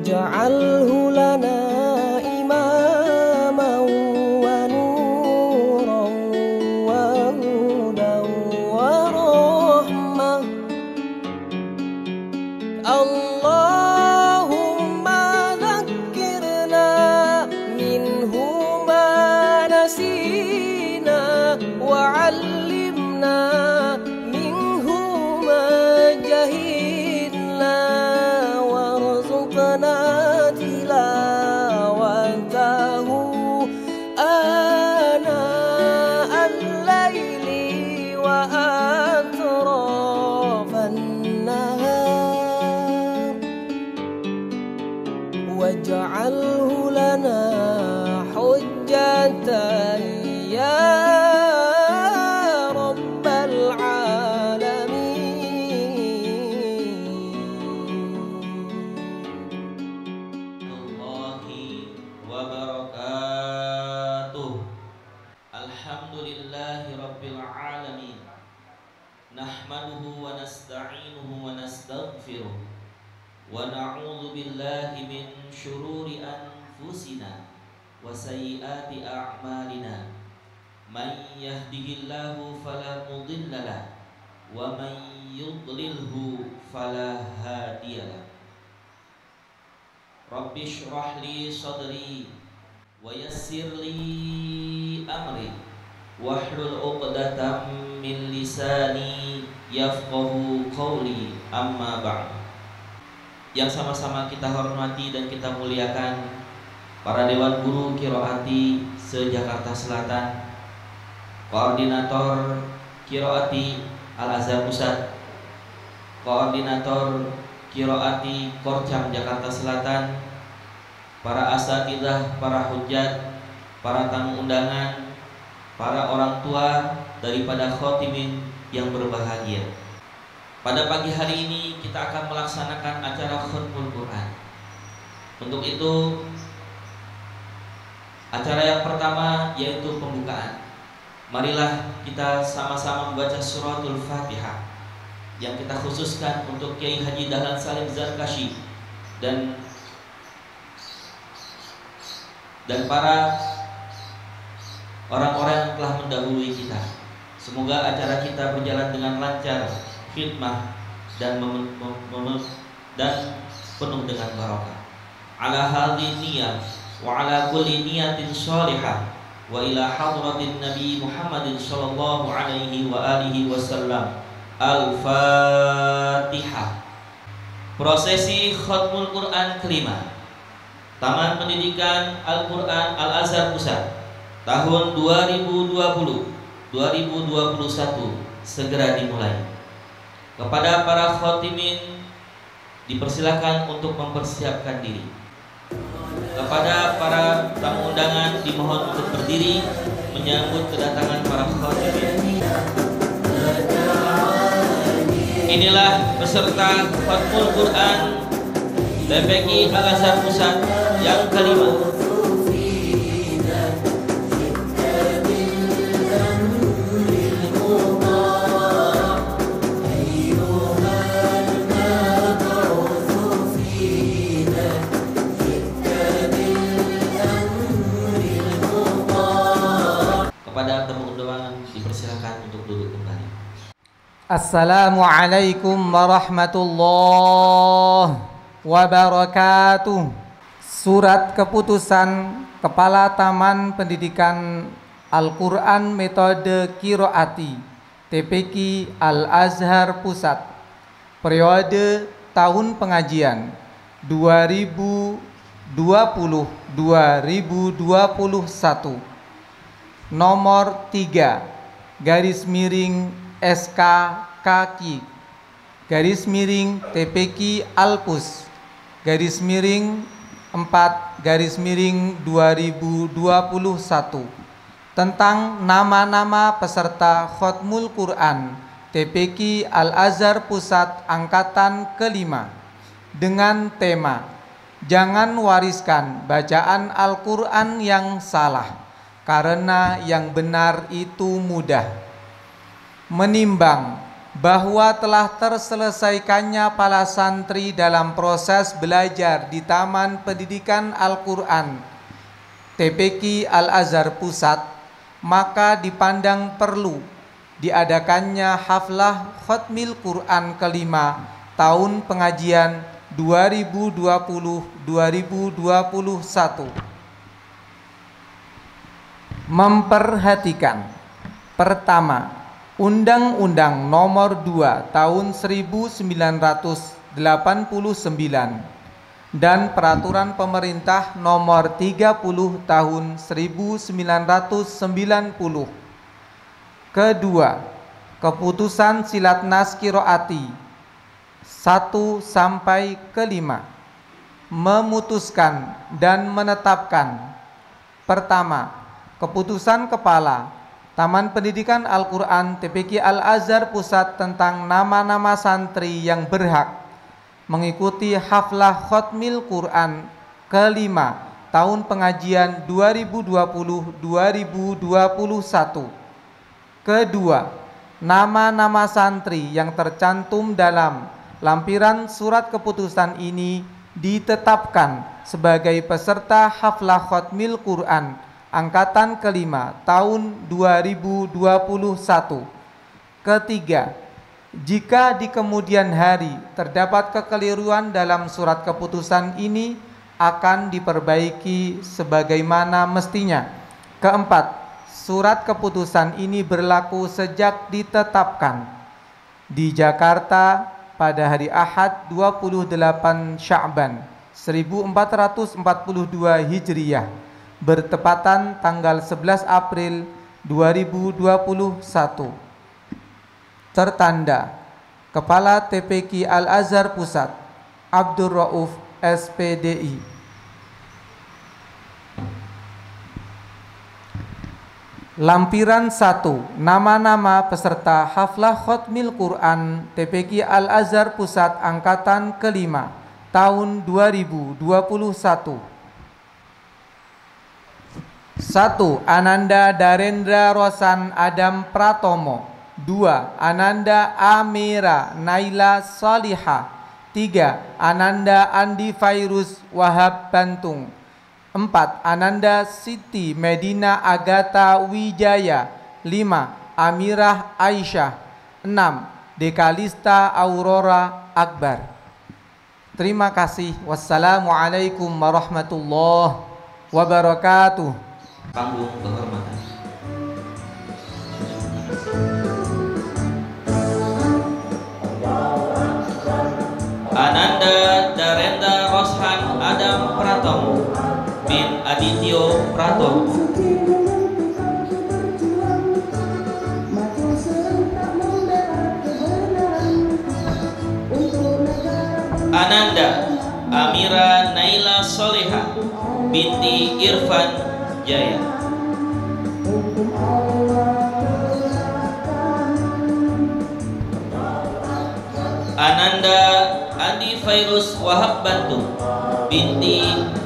waj'alhu lana imaman wa nuran wa hudan wa rahmah. Allahumma dzakkirna minhu ma nasina wa 'allimna minhu ma jahilna warzuqna tilawatahu ana al-laili wa atrafan nahar waj'alhu lana hujjatan ya rabbal Warahmatullahi wabarakatuh. Alhamdulillahi rabbil alamin. Nahmaduhu wa nasta'inuhu wa nastaghfiruh wa na'udzu billahi min syururi anfusina wa sayyiati a'malina. Man yahdihillahu fala mudilla lahu wa man yudlilhu fala hadiyalah. Rabbi shrah li sadri wa yassir li amri wahlul 'uqdatam min lisani yafqahu qawli, amma ba'd. Yang sama-sama kita hormati dan kita muliakan para dewan guru qiraati se-Jakarta Selatan, koordinator qiraati Al-Azhar Pusat, koordinator qiraati Korcam Jakarta Selatan, para asatidzah, para hujjat, para tamu undangan, para orang tua daripada khotimin yang berbahagia. Pada pagi hari ini kita akan melaksanakan acara Khatmul Quran. Untuk itu, acara yang pertama yaitu pembukaan. Marilah kita sama-sama membaca suratul Fatihah yang kita khususkan untuk Kiai Haji Dahlan Salim Zarkashi dan para orang-orang yang telah mendahului kita. Semoga acara kita berjalan dengan lancar, khidmah dan penuh dengan barokah. Ala hadhihi niyyah wa ala kulli niyatin shalihah wa ila hadratin Nabi Muhammadin sallallahu alaihi wa alihi wasallam. Al-Fatihah. Prosesi Khatmul Quran kelima Taman Pendidikan Al-Quran Al-Azhar Pusat tahun 2020-2021 segera dimulai. Kepada para khotimin dipersilakan untuk mempersiapkan diri. Kepada para tamu undangan dimohon untuk berdiri menyambut kedatangan para khotimin. Inilah peserta Khatmul Quran TPQ Al-Azhar Pusat yang kelima. Kepada tamu undangan dipersilakan untuk duduk kembali. Assalamualaikum warahmatullahi wabarakatuh. Surat keputusan Kepala Taman Pendidikan Al-Quran Metode Qiraati TPQ Al-Azhar Pusat periode tahun pengajian 2020-2021 nomor 3 garis miring SK kaki garis miring TPQ Alpus garis miring 4 garis miring 2021 tentang nama-nama peserta Khatmul Quran TPQ Al-Azhar Pusat Angkatan kelima dengan tema jangan wariskan bacaan Al-Quran yang salah karena yang benar itu mudah. Menimbang bahwa telah terselesaikannya para santri dalam proses belajar di Taman Pendidikan Al-Quran TPQ Al-Azhar Pusat, maka dipandang perlu diadakannya haflah Khatmil Quran kelima tahun pengajian 2020-2021. Memperhatikan: pertama, Undang-Undang Nomor 2 Tahun 1989 dan Peraturan Pemerintah Nomor 30 Tahun 1990. Kedua, Keputusan Silatnas Qiroati 1 sampai ke 5 memutuskan dan menetapkan: pertama, Keputusan Kepala Taman Pendidikan Al-Quran TPQ Al-Azhar Pusat tentang nama-nama santri yang berhak mengikuti haflah Khatmil Quran kelima tahun pengajian 2020-2021. Kedua, nama-nama santri yang tercantum dalam lampiran surat keputusan ini ditetapkan sebagai peserta haflah Khatmil Quran angkatan kelima tahun 2021. Ketiga, jika di kemudian hari terdapat kekeliruan dalam surat keputusan ini, akan diperbaiki sebagaimana mestinya. Keempat, surat keputusan ini berlaku sejak ditetapkan di Jakarta pada hari Ahad 28 Sya'ban 1442 Hijriah, bertepatan tanggal 11 April 2021. Tertanda Kepala TPQ Al-Azhar Pusat Abdul Rauf SPDI. Lampiran 1, nama-nama peserta haflah Khatmil Quran TPQ Al-Azhar Pusat angkatan kelima tahun 2021. 1. Ananda Darendra Rosan Adam Pratomo. 2. Ananda Amira Naila Salihah. 3. Ananda Andi Fairuz Wahab Bantung. 4. Ananda Siti Medina Agatha Wijaya. 5. Amirah Aisyah. 6. Dekalista Aurora Akbar. Terima kasih. Wassalamualaikum warahmatullahi wabarakatuh. Panggung kehormatan. Ananda Darendra Roshan Adam Pratomo bin Adityo Pratomo. Ananda Amira Naila Soleha binti Irfan Jaya. Ananda Andi Fairuz Wahab Bantung binti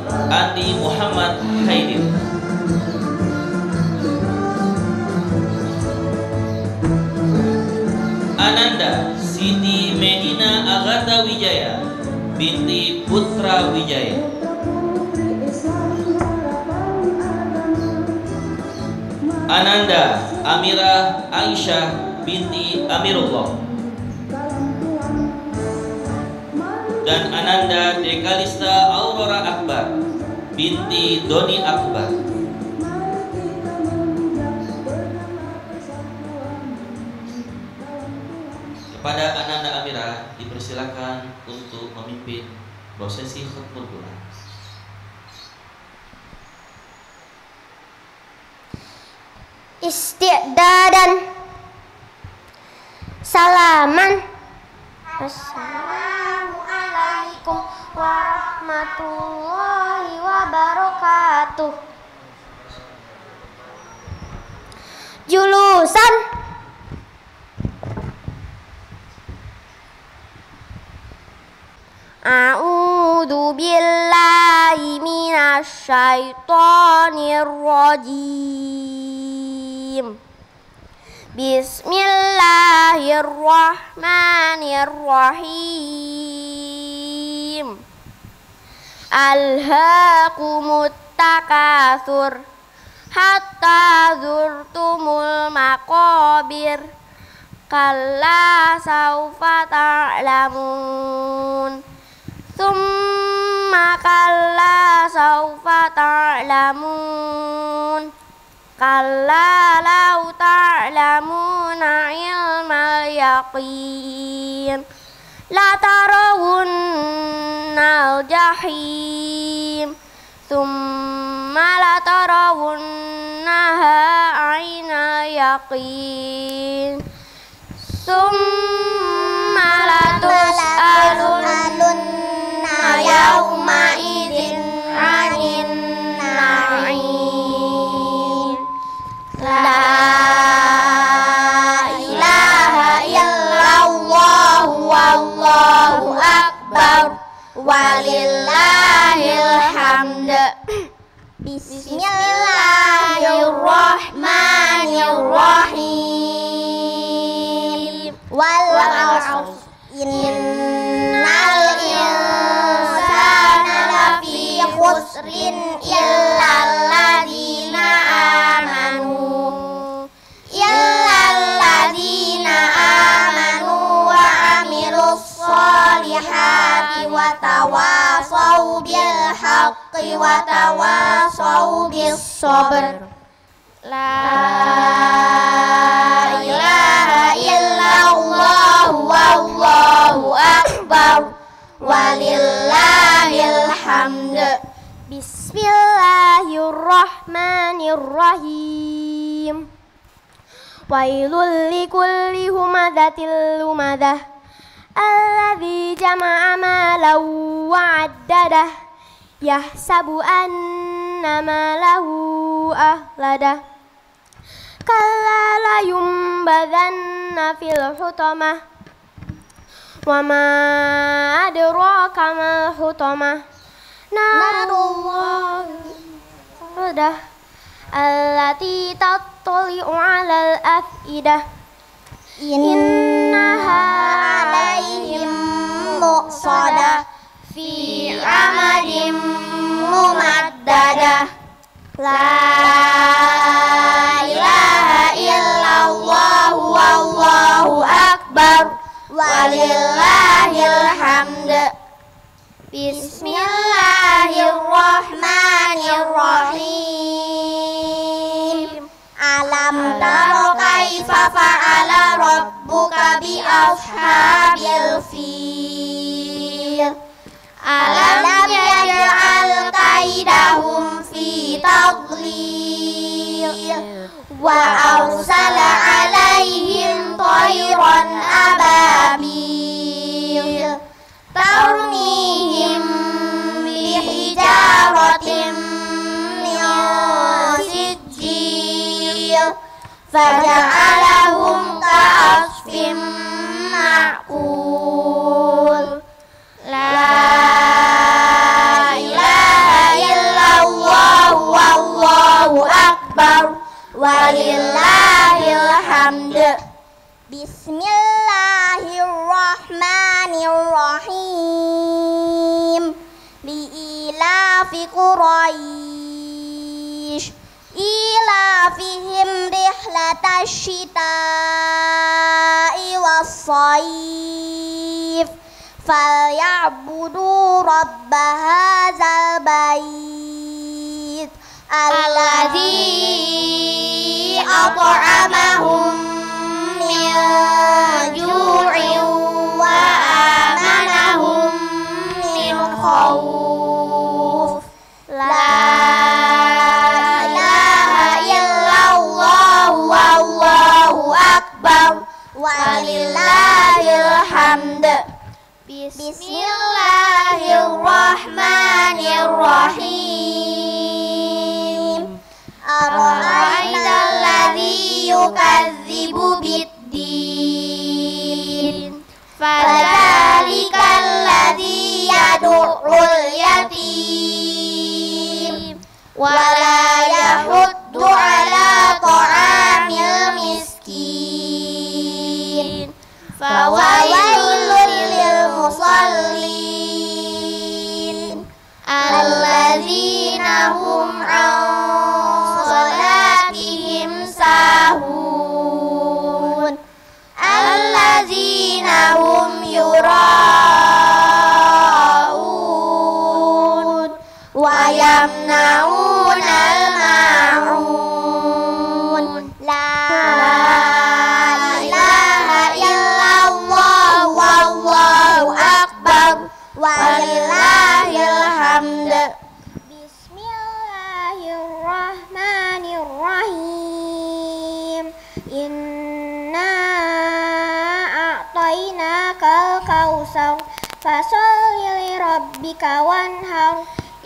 Andi Muhammad Haidir. Ananda Siti Medina Agatha Wijaya binti Putra Wijaya. Ananda Amirah Aisyah binti Amirullah. Dan Ananda Dekalista Aurora Akbar binti Doni Akbar. Kepada Ananda Amirah dipersilakan untuk memimpin prosesi Khatmul Quran. Isti'dadan. Salaman. Assalamualaikum warahmatullahi wabarakatuh. Julusan. A'udzu billahi minasy syaithanir rajim. Bismillahirrahmanirrahim. Alhaakumut takatsur hatta zurtumul maqabir. Kalla saufa ta'lamun. Tsumma kalla saufa ta'lamun. Kalla law ta'lamuna ilmal yaqin la tarawunnal jahim. Tsumma la tarawunnaha 'ainal yaqin. Tsumma la tus'alunna yawma idzin 'anil na'im. La ilaha illallah wallahu akbar walillahil hamd. Bismillahirrahmanirrahim. Wal 'ashr innal insana lafi khusrin illal ladzina amanu wa amilus solihati wa tawasaw bil haqqi wa tawasaw bis sabr. La ilaha illallah wallahu akbar walillahil hamd. Bismillahirrahmanirrahim. Wailul likulli humadzatil lumadah alladzi jama'a malan wa 'addadah yahsabu anna malahu ahladah. Kalla la yumbadzanna fil hutamah wa ma adraka mal hutamah narullah muqadah allati tattali'u 'alal afidah innaha 'alaihim muqsadah fi 'amadin mumaddadah. La ilaha illallah wallahu akbar walillahil hamd. Bismillahirrahmanirrahim. Alam tara kaifa fa'ala rabbuka bi ashabil fil. Alam yaj'al kaidahum fi tadlil wa arsala alaihim tayran ababil tarmihim bihijaratin min sijil faja'alahum ka'asfin ma'kul. La ilaha illallah wallahu akbar walillahil hamd. Bismillahirrahmanirrahim. Li'ilafi Quraisy ilafihim rihlatash shita'i was-shayf falyabudu rabba hadzal bait alladzi at'amahum min ju'in wa amanahum min khawf. La ilaha illallah wallahu akbar walillahil hamd. Bismillahirrahmanirrahim. Ara'aital ladzi yukadzibu bid-din fadzalikal ladzi yad'ul yatim wa la yahuddu ala ta'amil miskin. الضالين الذين هم عن صلاتهم ساهون الذين هم يراءون ويمنعون الماعون لا إله إلا الله والله أكبر ولله الحمد بسم الله الرحمن الرحيم إنا أعطيناك الكوثر فصل لربك وانحر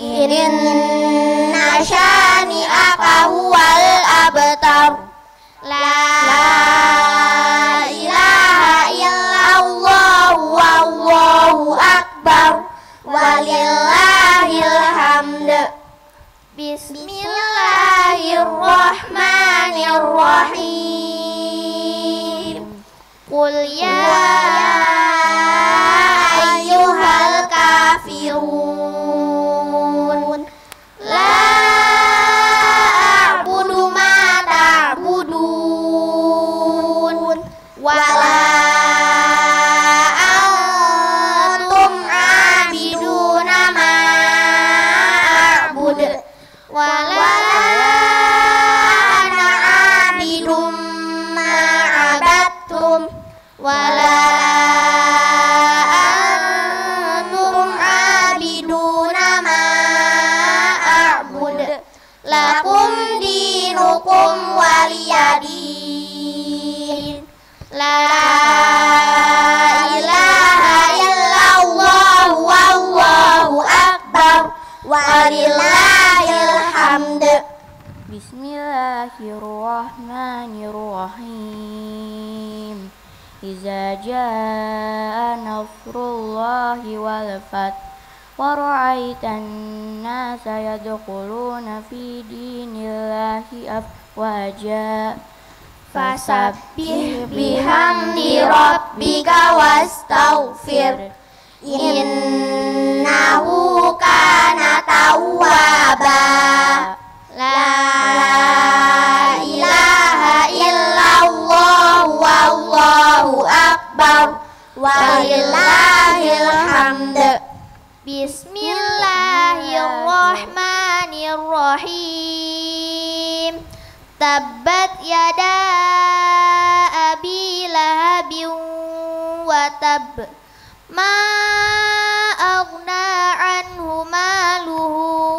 إن شانئك هو الأبتر لا إله إلا الله والله أكبر ولله الحمد بسم الله الرحمن الرحيم قل يا أيها الكافرون لا أعبد ما تعبدون ولا أنتم عابدون ما أعبد ولا أنا عابد ما عبدتم ولا أنتم عابدون ما أعبد لكم دينكم ولي دين لا إله إلا الله والله أكبر ولله الحمد بسم الله الرحمن الرحيم إذا جاء نصر الله والفتح ورأيت الناس يدخلون في دين الله أفواجا فسبح بحمد ربك واستغفر إنه كان توابا لا إله إلا الله والله أكبر ولله الحمد بسم الله الرحمن الرحيم تبت يدا أبي لهب وتب ما أغنى عنه ماله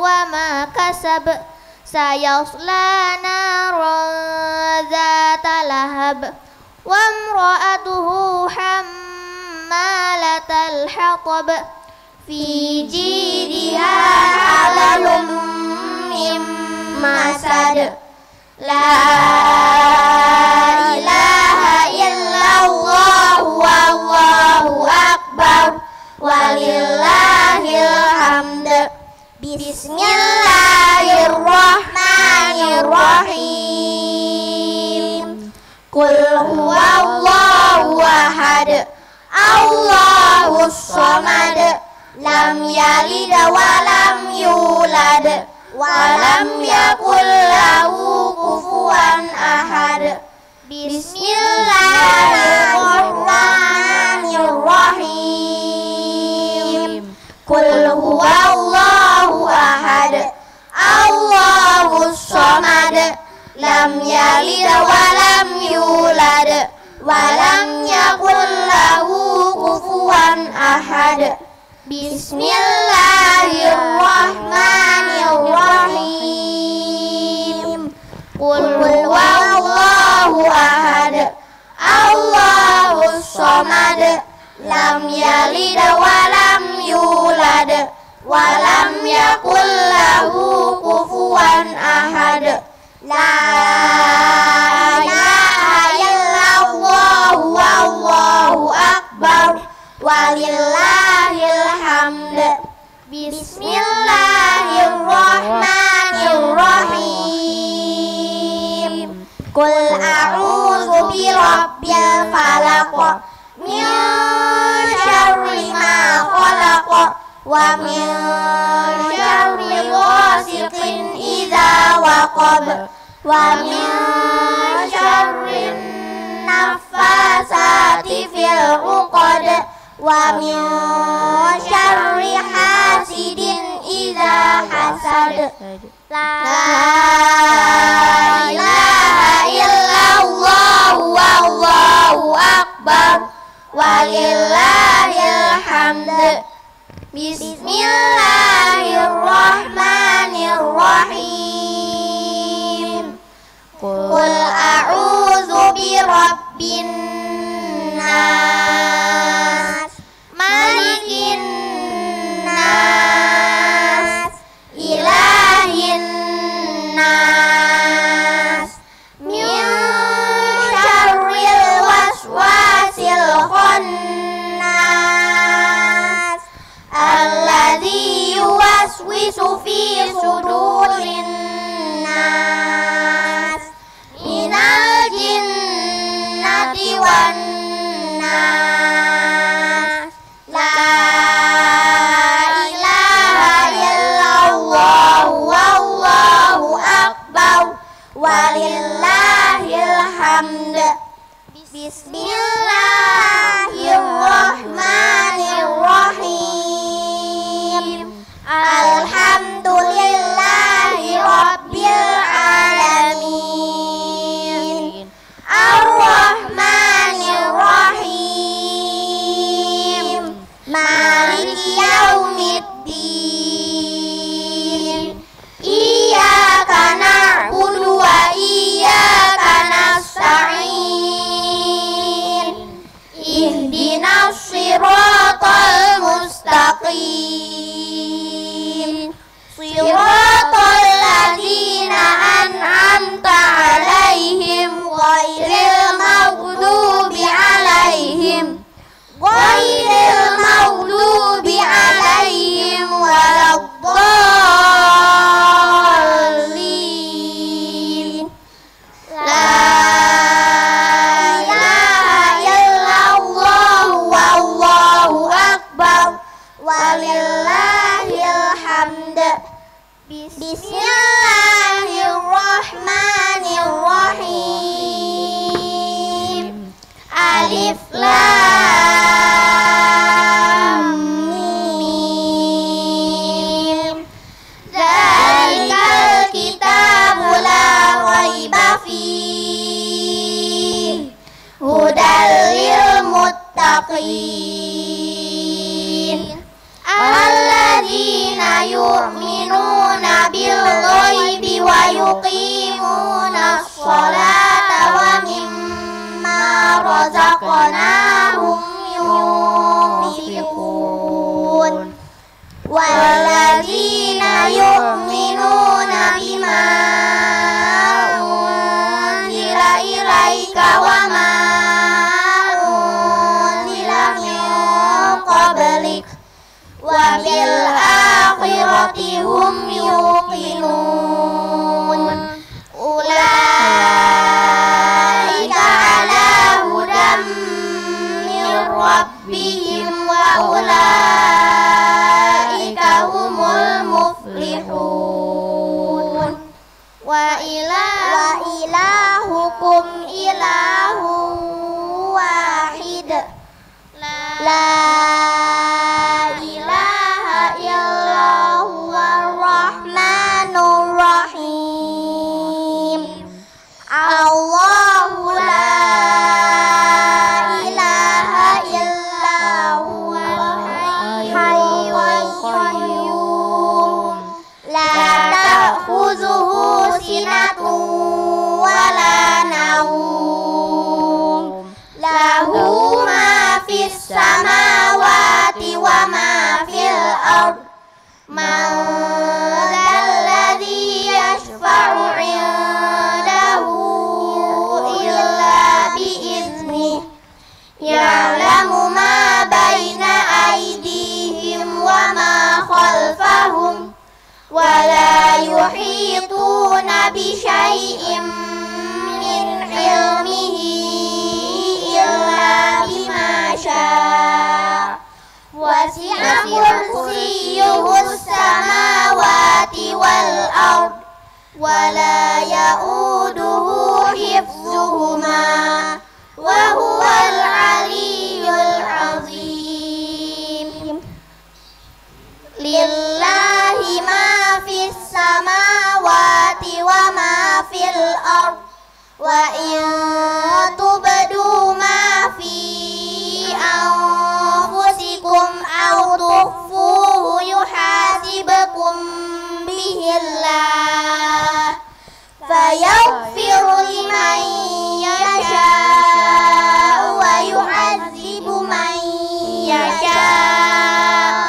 وما كسب سيصلى نارا ذات لهب وامرأته حمالة الحطب في جيدها حبل من مسد لا إله إلا الله والله أكبر ولله الحمد بسم الله الرحمن الرحيم قل هو الله أحد الله الصمد لم يلد ولم يولد ولم يكن له كفوا أحد بسم الله الرحمن الرحيم قل هو الله أحد الله الصمد لم يلد ولم يولد ولم يكن له كفوا أحد بسم الله الرحمن الرحيم قل هو الله أحد الله الصمد لم يلد ولم يولد ولم يكن له كفوا أحد لا إله إلا الله والله أكبر ولله الحمد بسم الله الرحمن الرحيم قل أعوذ برب الفلق من شر syarri ma khalaq wa min syarri ghasiqin idza waqab wa min syarri naffasati fil 'uqad wa min syarri hasidin idza hasad. La ilaha illallah wallahu akbar walillahil hamd. Bismillahirrahmanirrahim. Qul a'udzu birabbin nas malikin nas ilahin nas min syarril waswasil khannas alladzi yuwaswisu fi sudurin nas minal jinnati wan nas. La ilaha illallah wallahu akbar walillahil hamd. Bismillahirrahmanirrahim. Alhamdulillahi rabbil alamin. Ar-Rahmanir-Rahim. Maliki yaumiddin. Iyyaka na'budu wa iyyaka nasta'in. Ihdinas siratal mustaqim. Siratal ladzina an'amta 'alaihim ghairil maghdubi alaihim waladdallin. La ilaha illallah wallahu akbar walillahil hamd. Bismillahirrahmanirrahim. Alif lam mim. Dzalikal kitabu la raiba fihi hudal lil muttaqin alladzina yu'minuna bil ghaibi wa yuqimunas sholata wa mimma razaqnahum yunfiqun walladzina yu'minuna bima unzila ilaika wa ma unzila min qablik wa bil akhirati hum yuqinun. Ulaika ala hudam min rabbihim wa ulaika humul muflihun. Wa ilahukum ilahun wahid. La ilaha illallahur rahmanur rahim. Allahu la ilaha illallahul hayyul qayyum. La ta'khuzuhu sinatun wa la nawm. Lahu ma fis samawati wa ma fil ard. Man dzalladzi yashfa'u 'indahu illa bi'iznihi. Ya'lamu ma baina aydihim wa ma khalfahum. Wa la yuhituna bi syai'in min ilmihi illa bima syaa'. وسع كرسيه السماوات والأرض ولا يؤوده حفظهما وهو العلي العظيم لله ما في السماوات وما في الأرض وإن تبدوا ما في أنفسكم أو تخفوه يحاسبكم به الله فيغفر لمن يشاء ويعذب من يشاء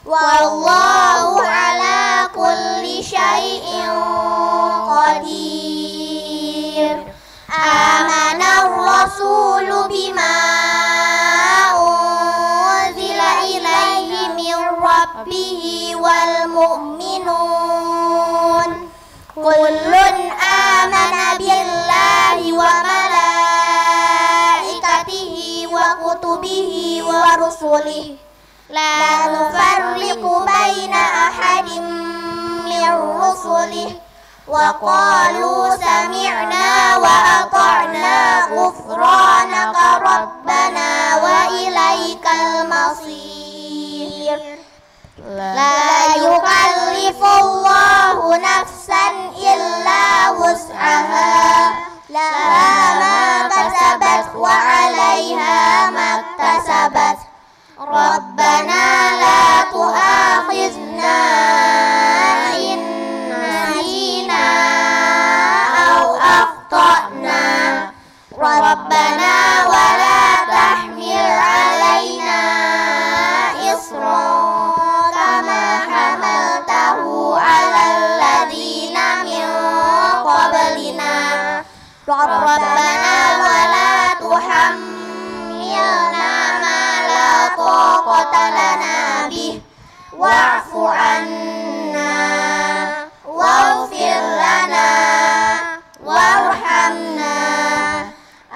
والله على كل شيء قدير آمن الرسول بما أنزل إليه من ربه والمؤمنون كل آمن بالله وملائكته وكتبه ورسله لا نفرق بين أحد من رسله وقالوا سمعنا وأطعنا غفرانك ربنا وإليك المصير لا يكلف الله نفسا إلا وسعها لها ما كسبت وعليها ما اكتسبت ربنا لا تؤاخذنا إن نسينا أو أخطأنا ربنا ولا تحمل علينا إصرا كما حملته على الذين من قبلنا ربنا ولا تحملنا ما لا طاقة لنا به واعف عنا واغفر لنا وارحمنا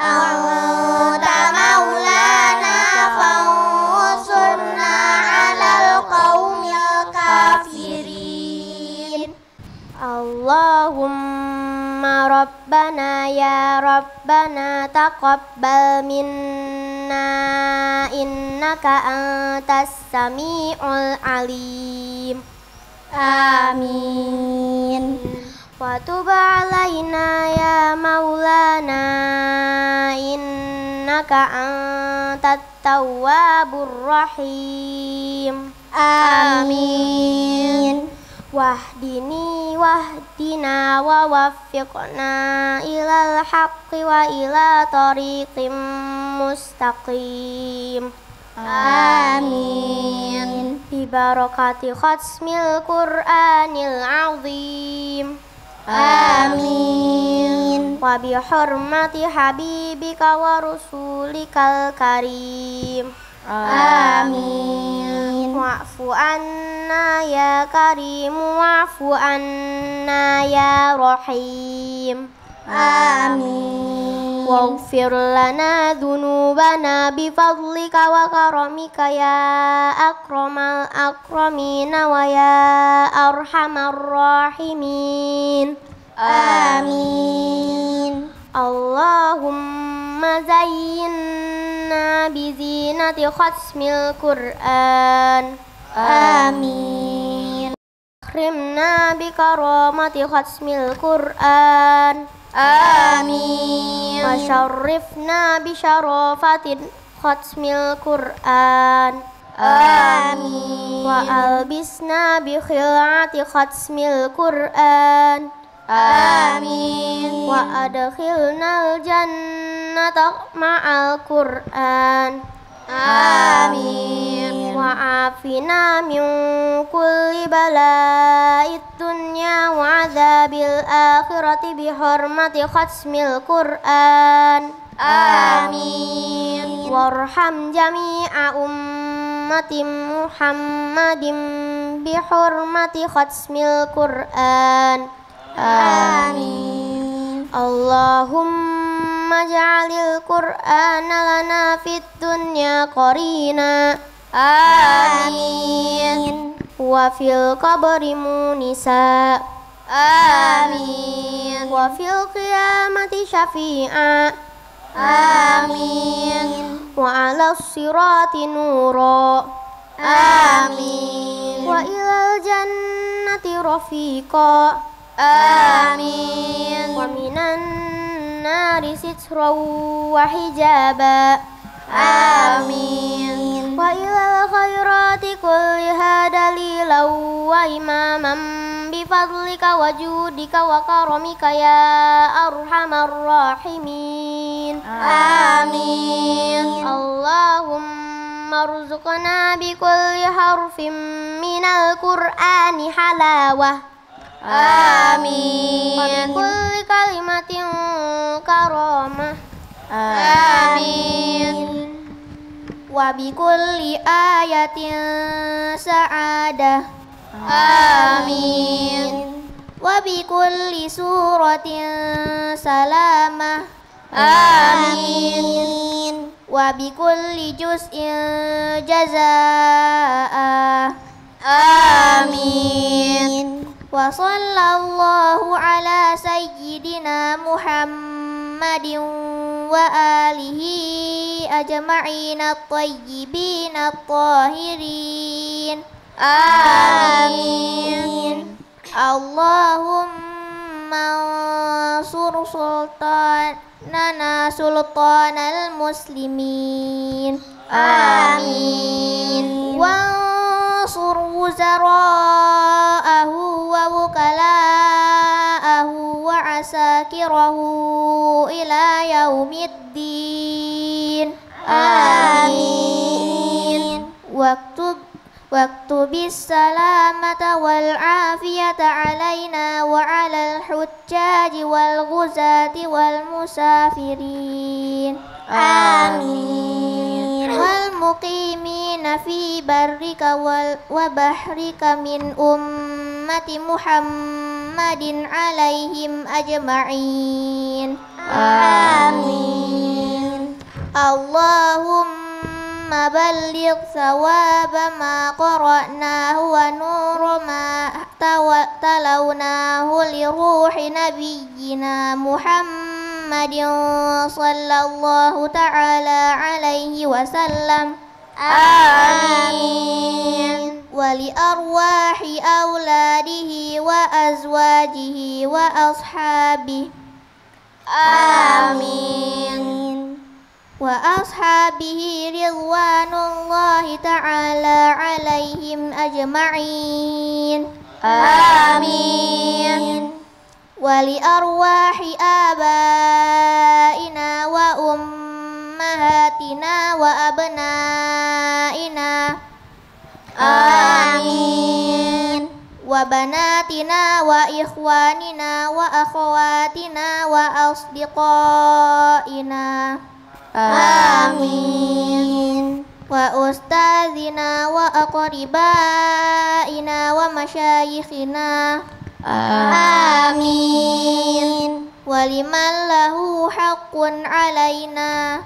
أنت مولانا فانصرنا على القوم الكافرين اللهم ربنا يا ربنا تقبل منا إنك أنت السميع العليم آمين وتب علينا يا مولانا إنك أنت التواب الرحيم آمين واهدني واهدنا ووفقنا إلى الحق وإلى طريق مستقيم آمين ببركة ختم القرآن العظيم آمين وبحرمة حبيبك ورسولك الكريم آمين واعف عنا يا كريم واعف عنا يا رحيم آمين واغفر لنا ذنوبنا بفضلك وكرمك يا أكرم الأكرمين ويا أرحم الراحمين آمين اللهم زينا بزينة ختم القرآن آمين أكرمنا بكرامة ختم القرآن آمين وشرفنا بشرافة ختم القرآن آمين وألبسنا بخلعة ختم القرآن آمين وأدخلنا الجنة مع القرآن آمين وعافنا من كل بلاء الدنيا وعذاب الآخرة بحرمة ختم القرآن آمين وارحم جميع أمة محمد بحرمة ختم القرآن آمين اللهم اجعل القرآن لنا في الدنيا قرينا Amin. Wa fil qabri munisa. Amin. Wa fil qiyamati syafi'a. Amin. Wa 'alas sirati nura. Amin. Wa ilal jannati rafiqa. Amin. Wa minan nari sitran wa hijaba. Amin. Wa ilal khairati kulliha dalilan wa imaman bifadlika wa judika wa karamika ya arhamar rahimin. Amin. Allahumma arzuqna bi kulli harfin minal qur'ani halawah. Amin. Wa bi kulli kalimatin karamah. Amin. Wa bi kulli ayatin sa'adah. Amin. Wa bi kulli suratin salamah. Amin. Wa bi kulli juz'in jazaa'a. Amin. Wa sallallahu ala sayyidina Muhammadin wa alihi ajma'in at-tayyibin at-tahirin. Amin. Allahumma ansur sultanana sultanal muslimin. Amin. Wansur wuzara'ahu wa wukala'ahu wa asakirahu ila yaumiddin. Amin. Waktubis salamata wal afiyata alaina wa alal hujjaji wal ghuzati wal musafirin. Amin. Wal muqimina fi barrika wa bahrika min ummati Muhammadin alaihim ajma'in. Amin. Allahumma balligh thawaba ma qara'nahu wa nura ma talawnahu li ruhi nabiyyina Muhammadin sallallahu ta'ala alaihi wasallam. Amin. Wa li arwahi auladihi wa azwajihi wa ashabihi. Amin. Wa ashabihi ridwanullahi ta'ala alaihim ajma'in. Amin. Wa li arwahi abaina wa ummahatina wa abnaina. Amin. Wa banatina wa ikhwanina wa akhawatina wa asdiqaina. Amin. Wa ustadzina wa aqribaina wa masyayikhina. Amin. Wa liman lahu haqqun alaina.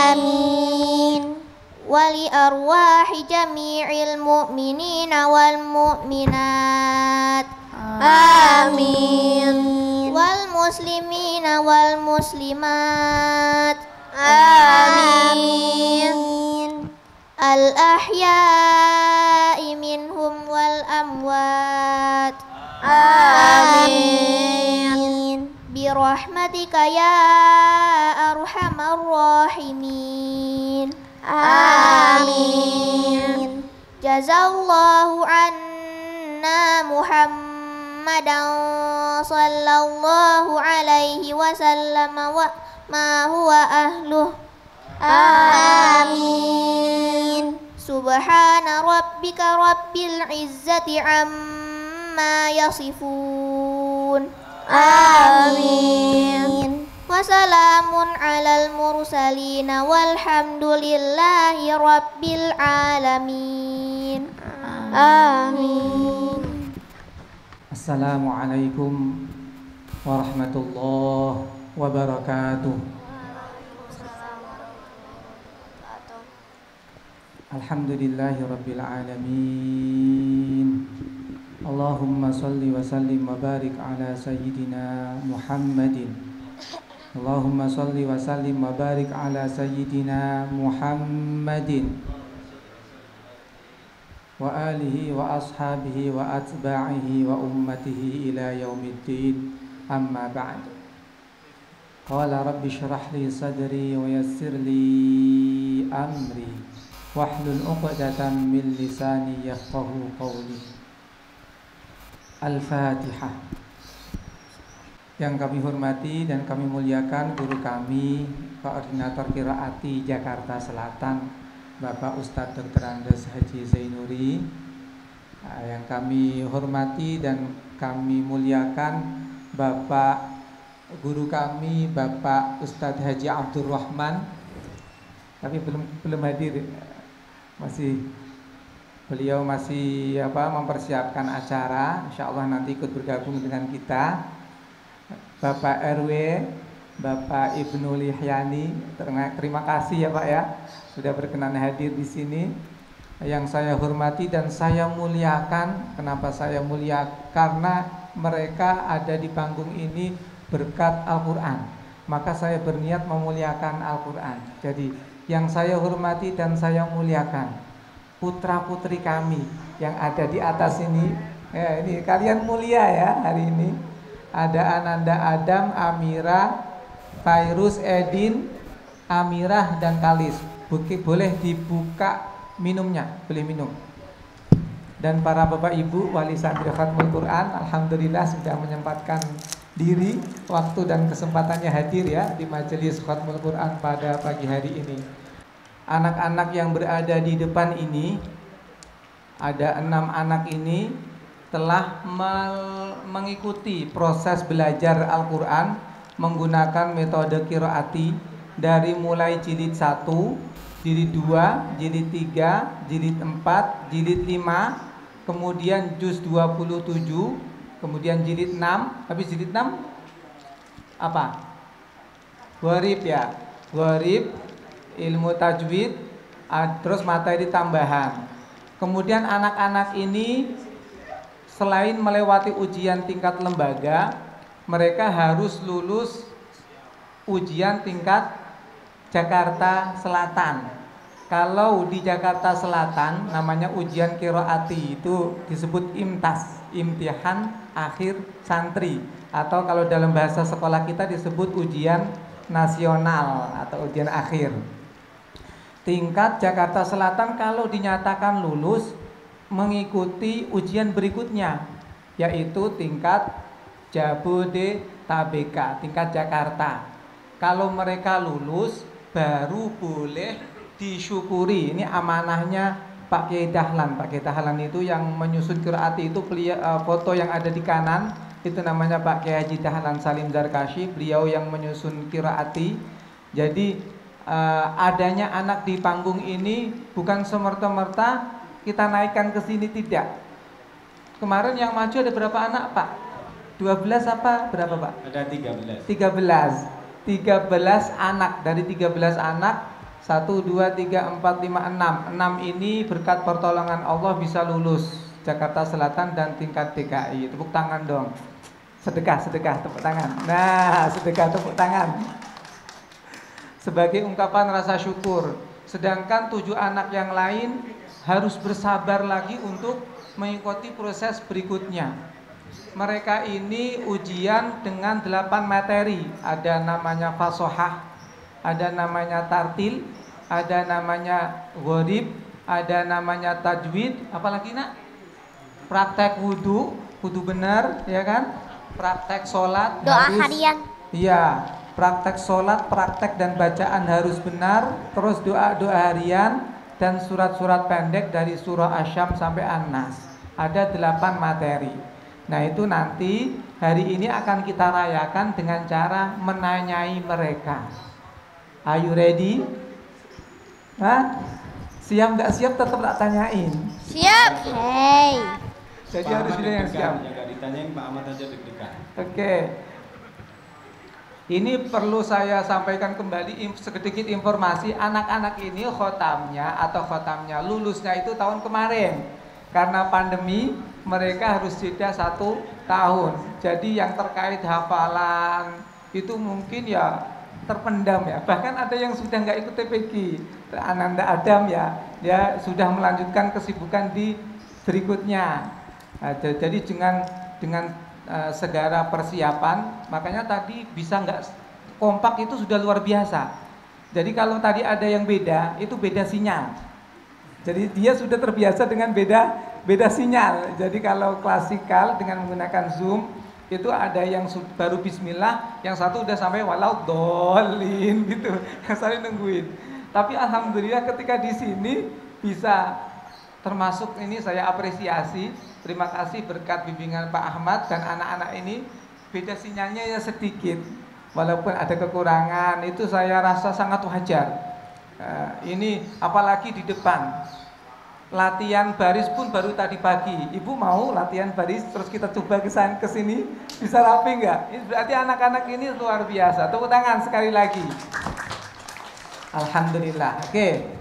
Amin. Wa li arwahi jami'il mu'minina wal mu'minat. Amin. Wal muslimina wal muslimat. Amin. Al ahya'i minhum wal amwat. Amin. Bi rahmatika ya arhamar rahimin. Amin. Jazallahu anna Muhammadan sallallahu alaihi wasallam wa ma huwa ahluh. Amin. Subhana rabbika rabbil izzati amma yasifun. Amin. Wassalamun alal mursalin walhamdulillahi rabbil alamin. Amin. Assalamualaikum warahmatullahi wabarakatuh. Alhamdulillahirabbil alamin. Allahumma salli wa sallim wa barik ala sayyidina Muhammadin. Allahumma salli wa sallim wa barik ala sayyidina Muhammadin wa alihi wa ashabihi wa atba'ihi wa ummatihi ila yaumiddin. Amma ba'd. Qala rabbi shrah li sadri wa yassir li amri wahlul 'uqdatam min lisani yafqahu qawli. Al-Fatihah. Yang kami hormati dan kami muliakan guru kami, Koordinator Qiraati Jakarta Selatan, Bapak Ustadz Dr. Andes Haji Zainuri. Yang kami hormati dan kami muliakan Bapak guru kami, Bapak Ustadz Haji Abdurrahman. Tapi belum hadir. Beliau masih mempersiapkan acara. Insya Allah nanti ikut bergabung dengan kita. Bapak RW, Bapak Ibnu Lihyani, terima kasih ya Pak ya sudah berkenan hadir di sini. Yang saya hormati dan saya muliakan. Kenapa saya mulia? Karena mereka ada di panggung ini berkat Al-Quran. Maka saya berniat memuliakan Al-Quran. Jadi yang saya hormati dan saya muliakan putra-putri kami yang ada di atas ini. Ya, ini kalian mulia ya hari ini. Ada Ananda Adam, Amira, Fairuz, Edin, Amirah dan Kalis. Boleh dibuka minumnya, boleh minum. Dan para bapak ibu wali santri khatmul Quran, alhamdulillah sudah menyempatkan diri, waktu dan kesempatannya hadir ya di majelis khatmul Quran pada pagi hari ini. Anak-anak yang berada di depan ini, ada 6 anak ini telah mengikuti proses belajar Al-Quran menggunakan metode qiraati dari mulai jilid 1, jilid 2, jilid 3, jilid 4, jilid 5, kemudian juz 27, kemudian jilid 6. Habis jilid 6 apa? Gharib ya, gharib, ilmu tajwid, terus materi tambahan. Kemudian anak-anak ini selain melewati ujian tingkat lembaga, mereka harus lulus ujian tingkat Jakarta Selatan. Kalau di Jakarta Selatan namanya ujian qiraati, itu disebut IMTAS, imtihan akhir santri, atau kalau dalam bahasa sekolah kita disebut ujian nasional atau ujian akhir. Tingkat Jakarta Selatan kalau dinyatakan lulus mengikuti ujian berikutnya, yaitu tingkat Jabodetabek, tingkat Jakarta. Kalau mereka lulus baru boleh disyukuri. Ini amanahnya Pak Kiai Dahlan. Pak Kiai Dahlan itu yang menyusun qiraati itu, foto yang ada di kanan itu namanya Pak Kiai Haji Dahlan Salim Zarkashi. Beliau yang menyusun qiraati. Jadi adanya anak di panggung ini bukan semerta-merta kita naikkan ke sini, tidak. Kemarin yang maju ada berapa anak Pak? 12 apa berapa Pak? Ada 13. 13 anak. Dari 13 anak 1, 2, 3, 4, 5, 6. 6 ini berkat pertolongan Allah bisa lulus Jakarta Selatan dan tingkat DKI. Tepuk tangan dong. Sedekah, tepuk tangan. Nah, sedekah tepuk tangan sebagai ungkapan rasa syukur. Sedangkan 7 anak yang lain harus bersabar lagi untuk mengikuti proses berikutnya. Mereka ini ujian dengan 8 materi. Ada namanya fasohah, ada namanya tartil, ada namanya gharib, ada namanya tajwid, apalagi nak? Praktek wudu benar, ya kan? Praktek sholat, doa harian. Iya, praktek sholat, praktek dan bacaan harus benar. Terus doa harian dan surat-surat pendek dari surah Asy-Syams sampai An-Nas. Ada 8 materi. Nah itu nanti hari ini akan kita rayakan dengan cara menanyai mereka. Are you ready? Hah? Siap nggak siap tetap tak tanyain. Siap. Hey. Jadi harus pilih yang siap. Jangan ditanyain Pak Ahmad aja deg-degan. Oke. Ini perlu saya sampaikan kembali sedikit informasi. Anak-anak ini khotamnya lulusnya itu tahun kemarin. Karena pandemi mereka harus jeda 1 tahun. Jadi yang terkait hafalan itu mungkin ya terpendam ya. Bahkan ada yang sudah nggak ikut TPQ. Ananda Adam ya sudah melanjutkan kesibukan di berikutnya. Nah, jadi dengan segala persiapan, makanya tadi bisa nggak kompak itu sudah luar biasa. Jadi kalau tadi ada yang beda, itu beda sinyal. Jadi dia sudah terbiasa dengan beda sinyal. Jadi kalau klasikal dengan menggunakan Zoom, itu ada yang baru bismillah, yang satu udah sampai walau dolin gitu. Saya nungguin. Tapi alhamdulillah ketika di sini bisa termasuk ini saya apresiasi. Terima kasih berkat bimbingan Pak Ahmad dan anak-anak ini beda sinyalnya ya sedikit. Walaupun ada kekurangan itu saya rasa sangat wajar. Ini apalagi di depan. Latihan baris pun baru tadi pagi. Ibu mau latihan baris terus kita coba ke sini bisa rapi enggak? Ini berarti anak-anak ini luar biasa. Tepuk tangan sekali lagi. Alhamdulillah. Oke.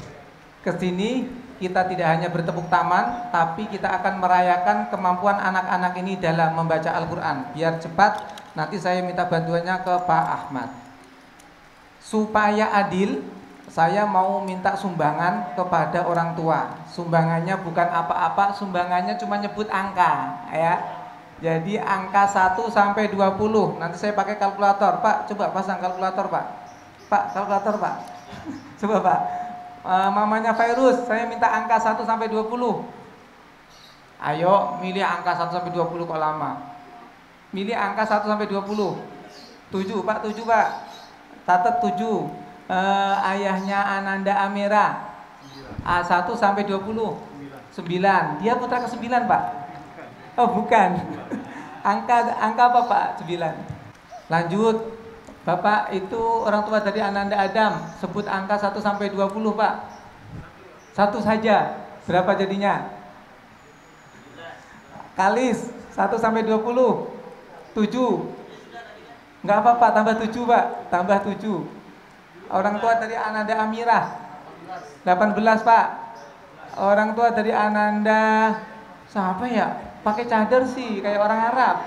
Ke sini kita tidak hanya bertepuk tangan, tapi kita akan merayakan kemampuan anak-anak ini dalam membaca Al-Quran. Biar cepat, nanti saya minta bantuannya ke Pak Ahmad. Supaya adil, saya mau minta sumbangan kepada orang tua. Sumbangannya bukan apa-apa, sumbangannya cuma nyebut angka ya. Jadi angka 1 sampai 20. Nanti saya pakai kalkulator. Pak, coba pasang kalkulator, Pak. Pak, kalkulator, Pak. Coba, Pak. Mamanya Fairuz, saya minta angka 1 sampai 20. Ayo, milih angka 1 sampai 20 kok lama. Milih angka 1 sampai 20. 7, Pak, 7, Pak. Catat 7. Ayahnya Ananda Amira. 1 sampai 20. 9. Dia putra ke-9, Pak. Oh, bukan. Angka apa, Pak? 9. Lanjut. Bapak itu orang tua dari Ananda Adam. Sebut angka 1 sampai 20, Pak. 1 saja. Berapa jadinya? Kalis 1 sampai 20. 7. Enggak apa-apa, tambah 7, Pak. Tambah 7. Orang tua dari Ananda Amirah 18, Pak. Orang tua dari Ananda siapa ya? Pakai cadar sih kayak orang Arab.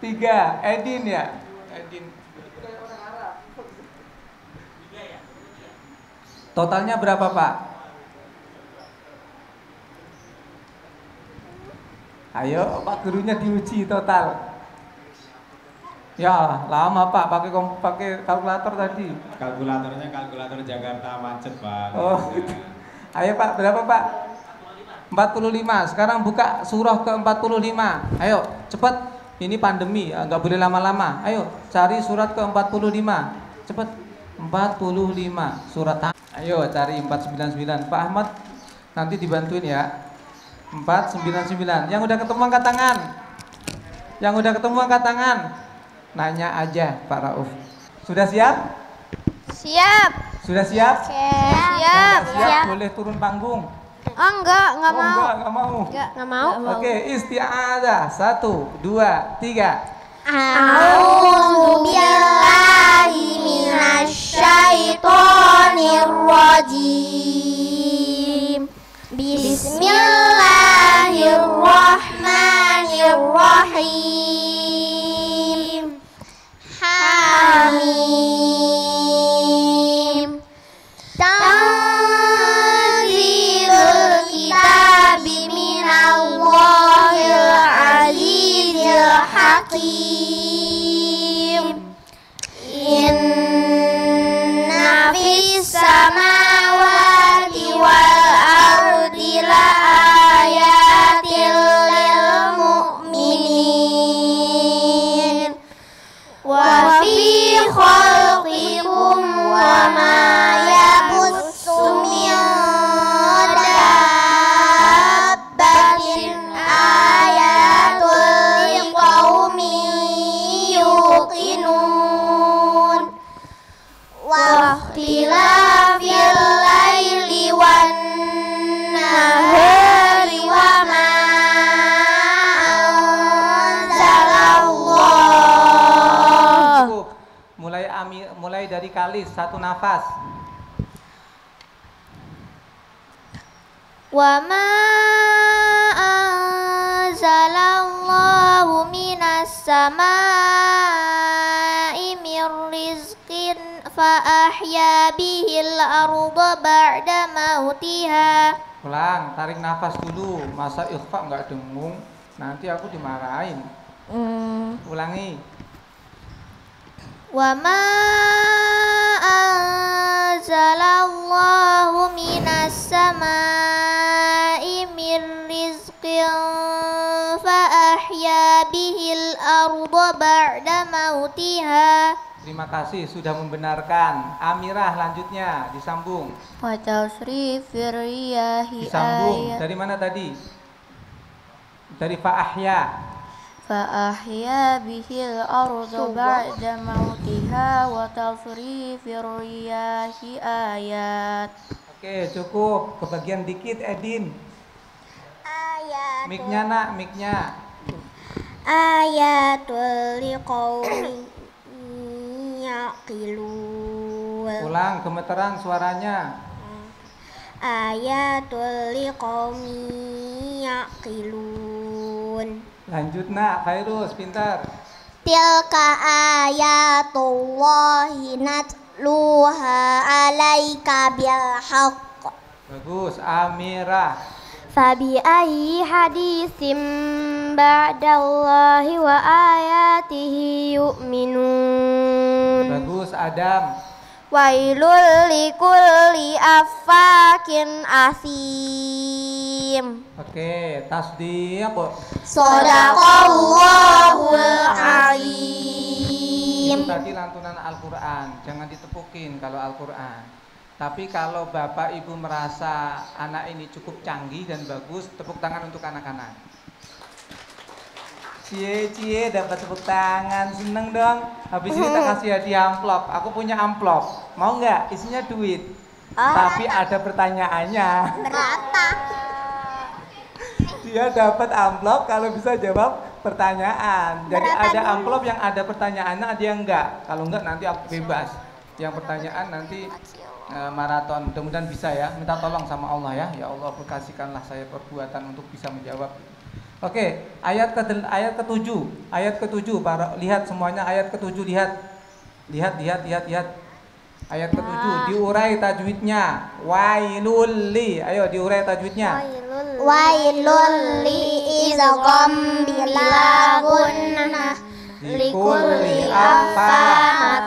3. Edin ya. Edin. Totalnya berapa, Pak? Ayo, Pak gurunya diuji total. Ya, lama, Pak, pakai kalkulator tadi. Kalkulatornya kalkulator Jakarta macet, Pak. Oh. Ayo, Pak, berapa, Pak? 45. Sekarang buka surah ke-45. Ayo, cepat. Ini pandemi, nggak boleh lama-lama. Ayo, cari surat ke-45. Cepat. 45 surat. Ayo, cari 499. Pak Ahmad nanti dibantuin ya. 499. Yang udah ketemu angkat tangan. Yang udah ketemu angkat tangan. Nanya aja Pak Rauf. Sudah siap? Siap. Sudah siap? Siap. Siap. Boleh turun panggung. Oh enggak mau. Enggak mau. Oke, isti'adzah. 1, 2, 3. A'udzu billahi minasyaitonir rajim. Bismillahirrahmanirrahim. Hamim. Tanzilul kitabi minallahil azizil hakim. Inna fis samawati wal ardi la ayatil lil mu'minin. kalis, satu nafas. Wa ma anzalallahu minas samaa'i mir rizqin fa ahya bihil arda ba'da mautiha. Ulang, tarik nafas dulu. Masa ikhfa nggak dengung, nanti aku dimarahin. Ulangi. Wa ma anzalallahu minas samaa'i mir rizqin fa ahya bihil arda ba'da mautiha. Terima kasih sudah membenarkan. Amirah lanjutnya disambung. Wa tasrifir riyahi Disambung. ayat. Dari mana tadi? Dari fa'ahya. Fa ahya bihil arda ba'da mautiha wa tasrifir riyahi ayat. Oke, cukup. Kebagian dikit Edin. Ayat. Miknya nak, miknya. Ayatul liqaumin yaqilun. Ulang, gemeteran suaranya. Ayatul liqaumin yaqilun. Lanjut nak, Fairuz, pintar. Tilka ayatullahi natluha alaika bil haqq. Bagus, Amirah. Fabi ayyi hadisim ba'dallahi wa ayatihi yu'minun. Bagus, Adam. Wailul likulli affakin asim. Oke, tasdiq. Shadaqallahul Itu azim. tadi lantunan Al-Quran. Jangan ditepukin kalau Al-Quran. Tapi kalau Bapak Ibu merasa anak ini cukup canggih dan bagus, tepuk tangan untuk anak-anak. Cie dapat tepuk tangan, seneng dong. Habis ini tak kasih hadiah amplop. Aku punya amplop. Mau nggak? Isinya duit. Tapi ada pertanyaannya. Berapa? Dia dapat amplop kalau bisa jawab pertanyaan. Jadi Berapa ada dulu? amplop yang ada pertanyaannya, ada yang enggak. Kalau enggak nanti aku bebas. Yang pertanyaan nanti maraton. Mudah-mudahan bisa ya. Minta tolong sama Allah ya. Ya Allah, berkasihkanlah saya perbuatan untuk bisa menjawab. Oke, ayat ke-7. Ayat ke-7, lihat semuanya ayat ke-7, lihat. Lihat. Ayat ke-7 diurai tajwidnya. Wailul li. Ayo diurai tajwidnya. Wailul li'izqam bila gunnah likulli affan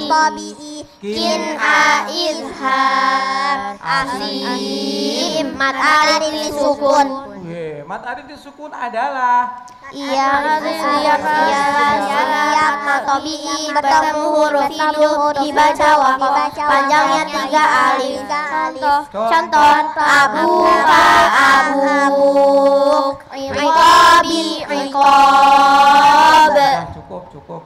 tabi'i kin izhar asim mat alif disukun. Mat alif disukun adalah Iya, siap tabi'i bertemu huruf hidup dibaca waqaf panjangnya 3 alif. Contoh abuka abuk iqabi iqab. Cukup.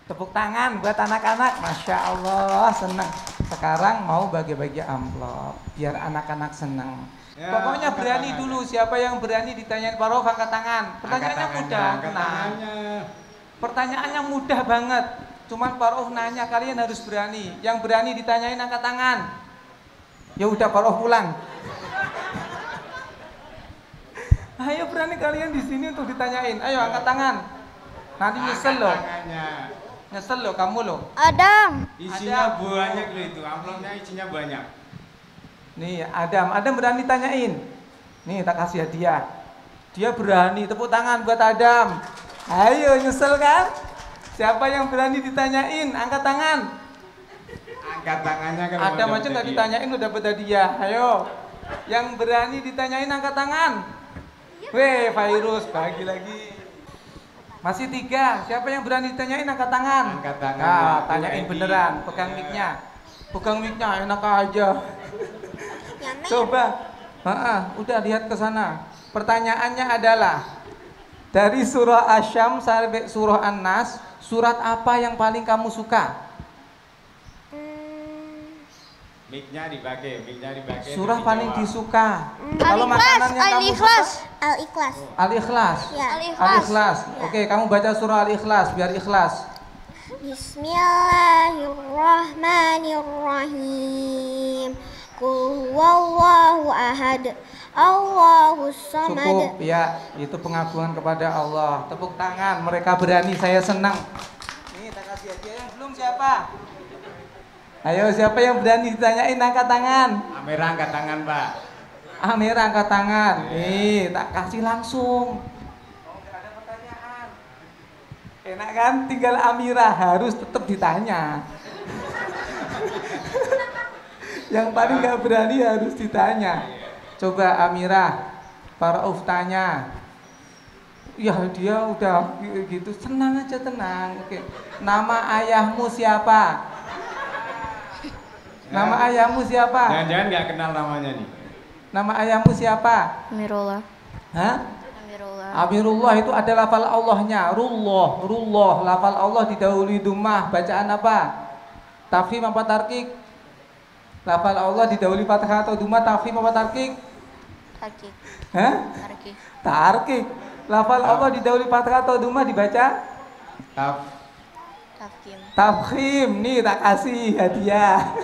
Tepuk tangan buat anak-anak. Masya Allah, senang. Sekarang mau bagi-bagi amplop biar anak-anak senang. Ya, Pokoknya angkat berani tangan. dulu. Siapa yang berani ditanyain Pak Rof, angkat tangan. Pertanyaannya mudah. Angkat Tenang. tangannya. Pertanyaannya mudah banget. Cuman Pak Rof nanya, kalian harus berani. Yang berani ditanyain angkat tangan. Ya udah Pak Rof pulang. Ayo berani kalian di sini untuk ditanyain. Ayo angkat tangan. Nanti nyesel loh. Tangannya. Nyesel loh kamu loh. Adam. Isinya banyak loh itu. Amplopnya isinya banyak. Nih Adam berani tanyain. Nih tak kasih hadiah. Dia berani, tepuk tangan buat Adam. Ayo nyesel kan? Siapa yang berani ditanyain? Angkat tangan. Angkat tangannya kalau Adam mau aja dapat nggak hadiah. ditanyain udah dapat hadiah. Ayo. Yang berani ditanyain angkat tangan. Weh, Fairuz bagi lagi. Masih 3. Siapa yang berani ditanyain angkat tangan? Angkat tangan. Nah, Bu tanyain Edi. beneran. Pegang Ya. mic-nya. Pegang mic-nya enak aja. Coba. Udah lihat ke sana. Pertanyaannya adalah dari surah Asy-Syams sampai surah An-Nas, surat apa yang paling kamu suka? Mic-nya dipakai. Surah nanti paling jawab. disuka. Kalau makanan yang kamu suka Al-Ikhlas. Al-Ikhlas. Ya. Al-Ikhlas. Oke, kamu baca surah Al-Ikhlas biar ikhlas. Bismillahirrahmanirrahim. Qul huwallahu ahad. Allahus samad. Cukup ya, itu pengagungan kepada Allah. Tepuk tangan, mereka berani, saya senang. Nih, tak kasih aja. Yang belum siapa? Ayo, siapa yang berani ditanyain, angkat tangan. Amira angkat tangan, Pak. Amira angkat tangan. Nih, tak kasih langsung. Oh, nggak ada pertanyaan. Enak kan? Tinggal Amira, harus tetap ditanya. Yang paling nggak berani harus ditanya. Coba Amira, Pak Rauf tanya. Ya dia udah gitu, tenang aja, tenang. Oke. Nama ayahmu siapa? Nama ayahmu siapa? Jangan-jangan nggak kenal namanya nih. Nama ayahmu siapa? Amirullah. Hah? Amirullah. Amirullah itu ada lafal Allahnya. Rullah. Lafal Allah didahului dhammah. Bacaan apa? Tafkhim apa tarkik? Lafal Allah didahului fathah atau dhammah, tafkhim apa tarkik? Tarkik. Hah? Tarkik. Tarkik. Lafal Allah didahului fathah atau dhammah dibaca? Tafkim. Tafkhim. Nih tak kasih hadiah.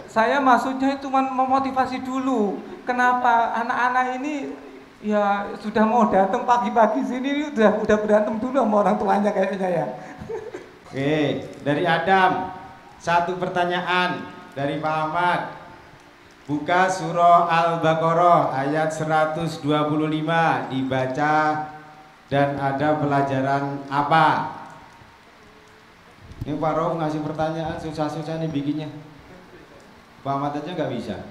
Saya maksudnya cuma memotivasi dulu. Kenapa anak-anak ini ya sudah mau datang pagi-pagi sini udah berantem dulu sama orang tuanya kayaknya ya. Oke, dari Adam. Satu pertanyaan dari Pak Ahmad. Buka surah Al-Baqarah ayat 125, dibaca dan ada pelajaran apa? Ini Pak Rauf ngasih pertanyaan susah-susah nih bikinnya. Pak Ahmad aja nggak bisa.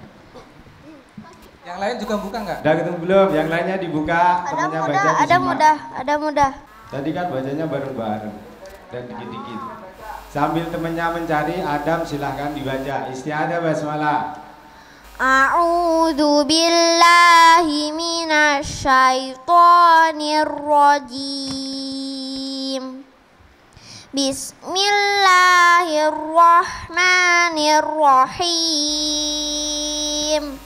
Yang lain juga buka nggak? Udah ketemu belum? Yang lainnya dibuka. Temennya baca disimak. Ada mudah. Tadi kan bacanya bareng-bareng dan dikit-dikit. Sambil temennya mencari, Adam silahkan dibaca. Isti'adzah basmalah. A'udzu billahi minasyaitonir rajim. Bismillahirrahmanirrahim.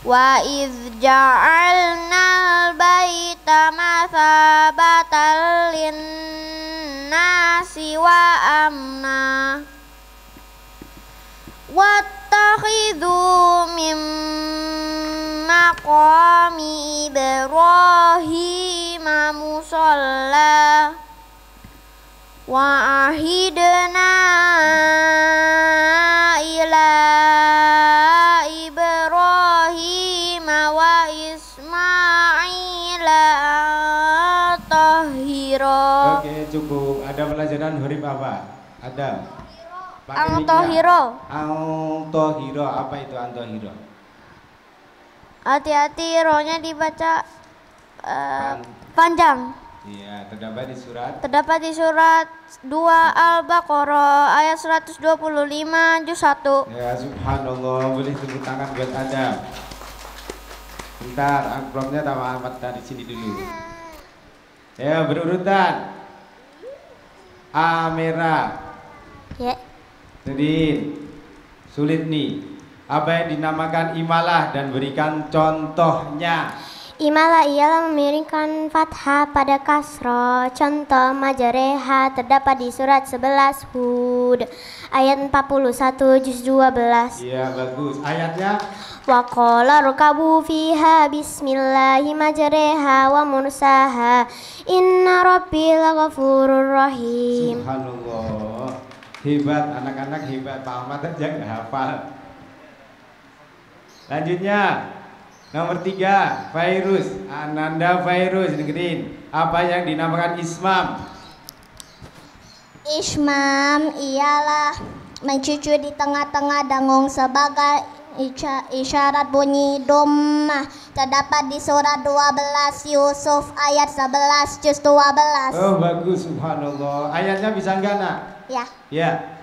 Wa idz ja'alnal baita mathabatan lin-nasi wa amna wattakhidhu min maqami Ibrahim musalla wa ahidna ila Ibrahim wa Ismail tahira. Oke, cukup. Ada pelajaran huruf apa? Ada. Ang-tohiro. Ang-tohiro. Apa itu ang-tohiro? Hati-hati rohnya dibaca panjang. Iya, terdapat di surat 2 Al-Baqarah ayat 125 juz 1. Ya, subhanallah. Boleh tepuk tangan buat Adam. Bentar, amplopnya sama Ahmad dari sini dulu. Ya, berurutan. Amira. Ya. Jadi sulit nih. Apa yang dinamakan imalah dan berikan contohnya. Imalah ialah memiringkan fathah pada kasroh. Contoh majareha terdapat di surat 11 Hud ayat 41 juz 12. Iya, bagus. Ayatnya Wa qala rkabu fiha bismillahi majreha wa mursaha inna rabbi laghafurur rahim. subhanallah. Hebat, anak-anak hebat. Pak Ahmad aja nggak hafal. Lanjutnya nomor 3, Fairuz. Ananda Fairuz, dengerin. Apa yang dinamakan ismam? Ismam ialah mencucu di tengah-tengah dengung sebagai isyarat bunyi dhammah. Terdapat di surat 12 Yusuf ayat 11 juz 12. Oh, bagus, subhanallah. Ayatnya bisa enggak, Nak? Ya. Ya.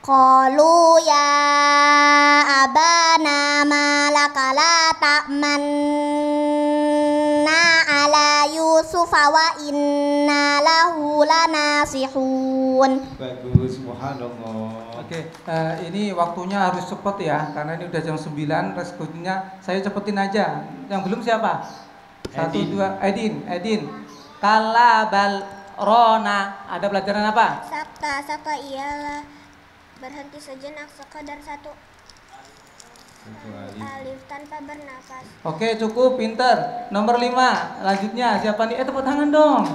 Qalu ya abana malaka la ta'manna ala Yusuf wa inna lahu lanasihun. Bagus, subhanallah. Oke, ini waktunya harus cepat ya, karena ini udah jam 9, resikonya saya cepetin aja. Yang belum siapa? Satu, dua, Edin. Kalabal rona. Ada pelajaran apa? Sakta ialah berhenti sejenak sekadar satu alif tanpa bernafas. Oke, cukup, pinter. Nomor 5, lanjutnya siapa nih? Tepuk tangan dong.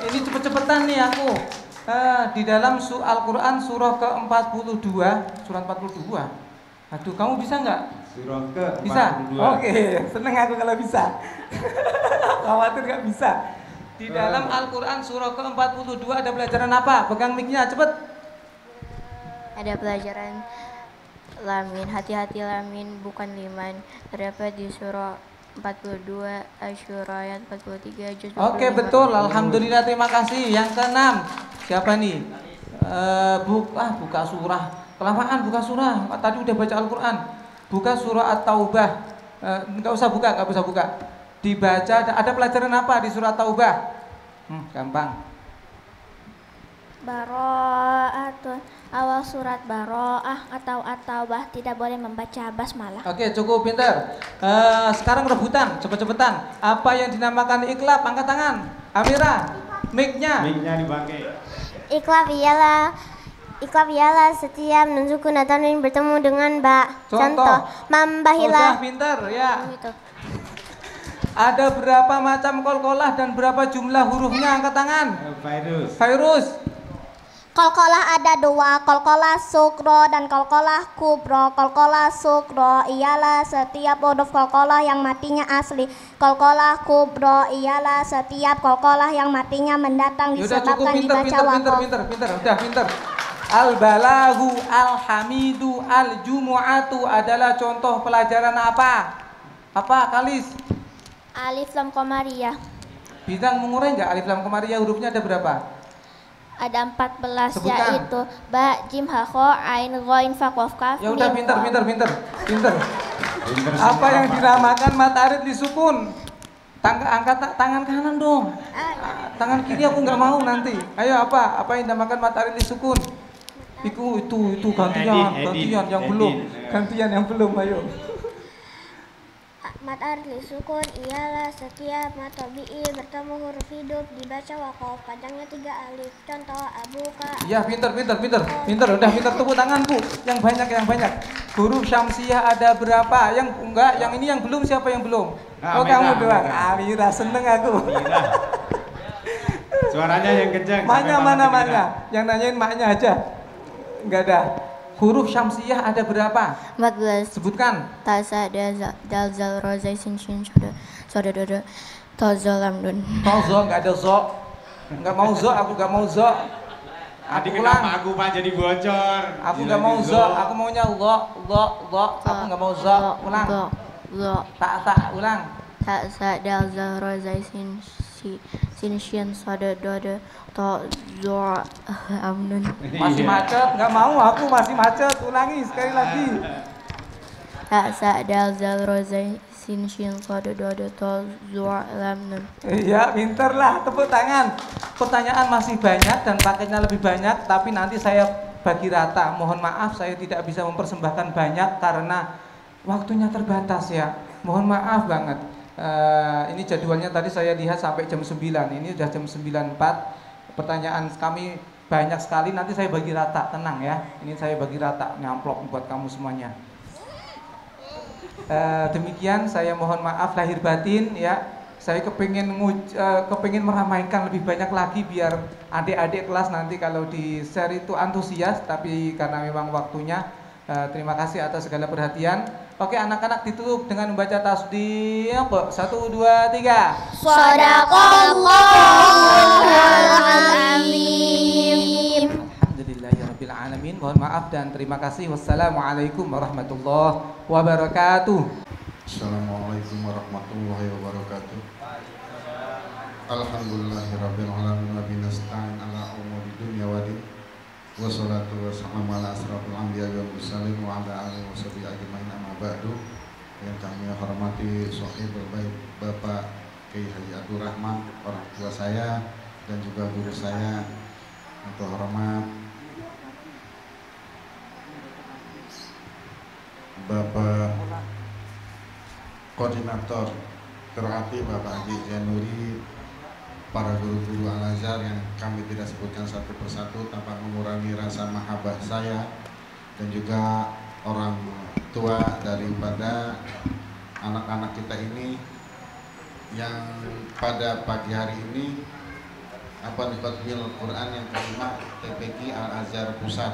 Ini cepet-cepetan nih aku. Di dalam Al-Quran surah ke-42, surah 42. Aduh, kamu bisa nggak? Surah ke-42. Bisa? Oke, seneng aku kalau bisa. Khawatir nggak bisa. Di dalam Al-Quran surah ke-42 ada pelajaran apa? Pegang mic-nya, cepet. Ada pelajaran lamin, hati-hati lamin bukan liman. Terdapat di surah 42 Asyura ayat 43 juz. Oke, betul. Alhamdulillah, terima kasih. Yang ke-6 siapa nih? Buka surah. Kelamaan buka surah. Tadi udah baca Al-Quran. Buka surah At-Taubah. Nggak usah buka. Dibaca. Ada pelajaran apa di surah At-Taubah? Gampang. Baro'atun, awal surat Baro'ah atau At-Taubah tidak boleh membaca basmalah. Oke, cukup, pintar. Sekarang rebutan, cepet-cepetan. Apa yang dinamakan iklab? Angkat tangan. Amira, mic-nya dipakai. Iklab ialah setiap nun sukun atau nun bertemu dengan ba. Contoh Udah mambahila. pintar ya. Gitu. Ada berapa macam kolkolah dan berapa jumlah hurufnya? Angkat tangan. Virus. Kolkolah ada 2, kolkolah sukro dan kolkolah kubro. Kolkolah sukro ialah setiap huruf kolkolah yang matinya asli. Kolkolah kubro ialah setiap kolkolah yang matinya mendatang disebabkan dibaca wakof. Pinter. Udah pinter. Al-balahu, al-hamidu, al-jumu'atu adalah contoh pelajaran apa? Apa, Kalis? Alif lam qamariyah. Bintang mengurai nggak alif lam qamariyah hurufnya ada berapa? Ada 14. Sebutkan. Yaitu ba, jim, ha, kho, ain, ghain, fa, qaf, kaf. Ya udah, mim, pinter. Apa yang dinamakan matahari disukun? Angkat tangan kanan dong. Tangan kiri aku nggak mau nanti. Ayo, apa yang dinamakan matahari disukun? Itu gantian yang belum. Ayo. Mat arli sukun ialah setiap mat tabi'i bertemu huruf hidup dibaca wakof, panjangnya 3 alif. Contoh abuka. Iya, pinter. Udah pinter, tepuk tangan, Bu. Yang banyak. Huruf syamsiah ada berapa? Yang enggak, yang ini yang belum, siapa yang belum? Kamu doang. Amira, seneng aku. Suaranya yang kencang. Mana? Yang nanyain maknya aja. Enggak ada. Huruf syamsiah ada berapa? 14. Sebutkan. Tasa, dal, zal, rozai, sin, shin, soda, dodo, tozo, lamdun. Tozo, enggak ada zo. Enggak mau zo, aku enggak mau zo. Adik kenapa aku Pak jadi bocor? Aku enggak mau zo, aku maunya lo. Aku enggak mau zo. Ulang. Tak, ulang. Tasa, dal, zal, rozai, sin, shin, soda, dodo, tozo, lamdun. Masih macet, enggak mau, aku masih macet. Ulangi sekali lagi. Tasa, dal, zal, rozai, sin, shin, soda, dodo, tozo, lamdun. Iya, pinter lah, tepuk tangan. Pertanyaan masih banyak dan paketnya lebih banyak, tapi nanti saya bagi rata. Mohon maaf saya tidak bisa mempersembahkan banyak karena waktunya terbatas ya. Mohon maaf banget. Ini jadwalnya tadi saya lihat sampai jam 9. Ini udah jam 9.04. Pertanyaan kami banyak sekali, nanti saya bagi rata, tenang ya. Ini saya bagi rata, nyamplok buat kamu semuanya. Demikian, saya mohon maaf lahir batin ya. Saya kepingin meramaikan lebih banyak lagi biar adik-adik kelas nanti kalau di share itu antusias, tapi karena memang waktunya. Terima kasih atas segala perhatian. Oke, anak-anak ditutup dengan membaca tasbih. 1, 2, 3. Shadaqallahul-azim. Alhamdulillahirabbil alamin. Mohon maaf dan terima kasih. Wassalamualaikum warahmatullahi wabarakatuh. Assalamualaikum warahmatullahi wabarakatuh. Alhamdulillahirabbil alamin wa binasta'in ala umuri dunya wa din. Wassalatu wassalamu ala asrafil anbiya'i wal mursalin wa ala alihi washabihi ajmain, amma ba'du. Yang kami hormati Sohibul Bait Bapak Kiai Haji Abdul Rahman, orang tua saya dan juga guru saya. Untuk hormat Bapak Koordinator terhati Bapak Haji Januri, para guru-guru Al-Azhar yang kami tidak sebutkan satu persatu tanpa mengurangi rasa mahabbah saya, dan juga orang tua daripada anak-anak kita ini yang pada pagi hari ini Nikmatul Quran yang kelima TPQ Al-Azhar Pusat.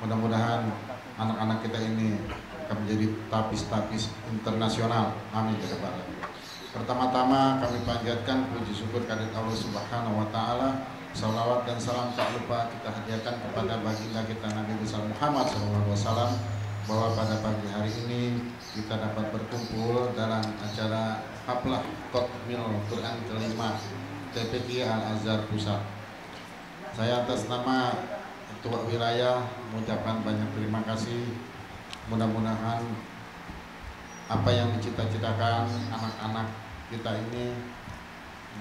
Mudah-mudahan anak-anak kita ini akan menjadi tapis-tapis internasional. Amin ya rabbal alamin. Pertama-tama kami panjatkan puji syukur kehadirat Allah Subhanahu wa taala. Salawat dan salam tak lupa kita hadiahkan kepada baginda kita Nabi besar Muhammad SAW, bahwa pada pagi hari ini kita dapat berkumpul dalam acara Haflah Khatmil Quran kelima TPQ Al-Azhar Pusat. Saya atas nama Ketua Wilayah mengucapkan banyak terima kasih. Mudah-mudahan apa yang dicita-citakan anak-anak kita ini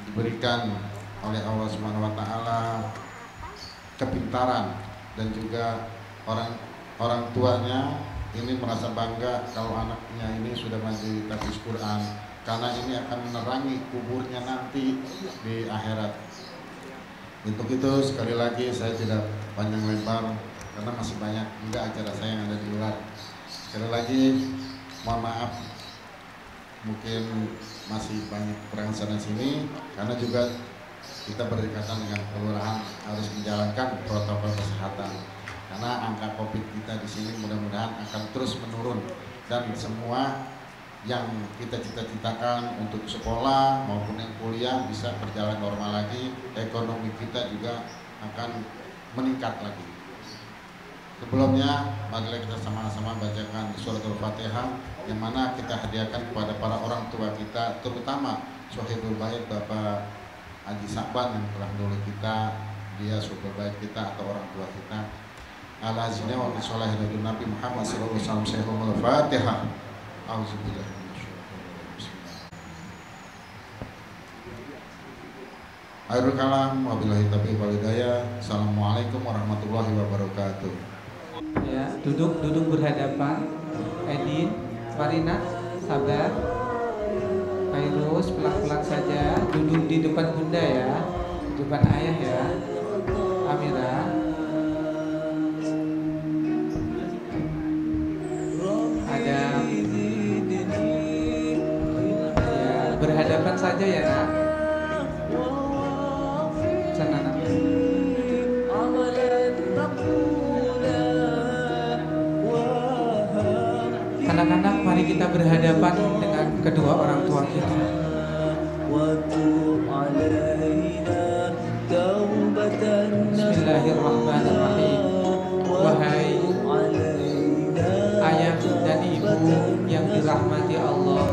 diberikan oleh Allah Subhanahu wa taala kepintaran, dan juga orang tuanya ini merasa bangga kalau anaknya ini sudah menjadi tahfiz Quran, karena ini akan menerangi kuburnya nanti di akhirat. Untuk itu sekali lagi saya tidak panjang lebar karena masih banyak juga acara saya yang ada di luar. Sekali lagi mohon maaf, mungkin masih banyak kurang sana sini, karena juga kita berdekatan dengan kelurahan harus menjalankan protokol kesehatan. Karena angka COVID kita di sini mudah-mudahan akan terus menurun, dan semua yang kita cita-citakan untuk sekolah maupun yang kuliah bisa berjalan normal lagi, ekonomi kita juga akan meningkat lagi. Sebelumnya, marilah kita sama-sama bacakan surat Al-Fatihah yang mana kita hadiahkan kepada para orang tua kita, terutama Sohibul Bait Bapak Haji Sakban yang telah menolong kita, dia Sohibul Bait kita atau orang tua kita. Al-Azina wa bisolahi Nabi Muhammad sallallahu alaihi wasallam. Al-Fatihah. Auzubillahi Akhirul kalam, wabillahi taufiq wal hidayah. Assalamualaikum warahmatullahi wabarakatuh. Ya, duduk berhadapan. Edin, Marina, sabar. Fairuz, pelan-pelan saja. Duduk di depan bunda ya, di depan ayah ya. Amira. Adam. Ya, berhadapan saja ya nak. Anak-anak, mari kita berhadapan dengan kedua orang tua kita. Bismillahirrahmanirrahim. Wahai ayah dan ibu yang dirahmati Allah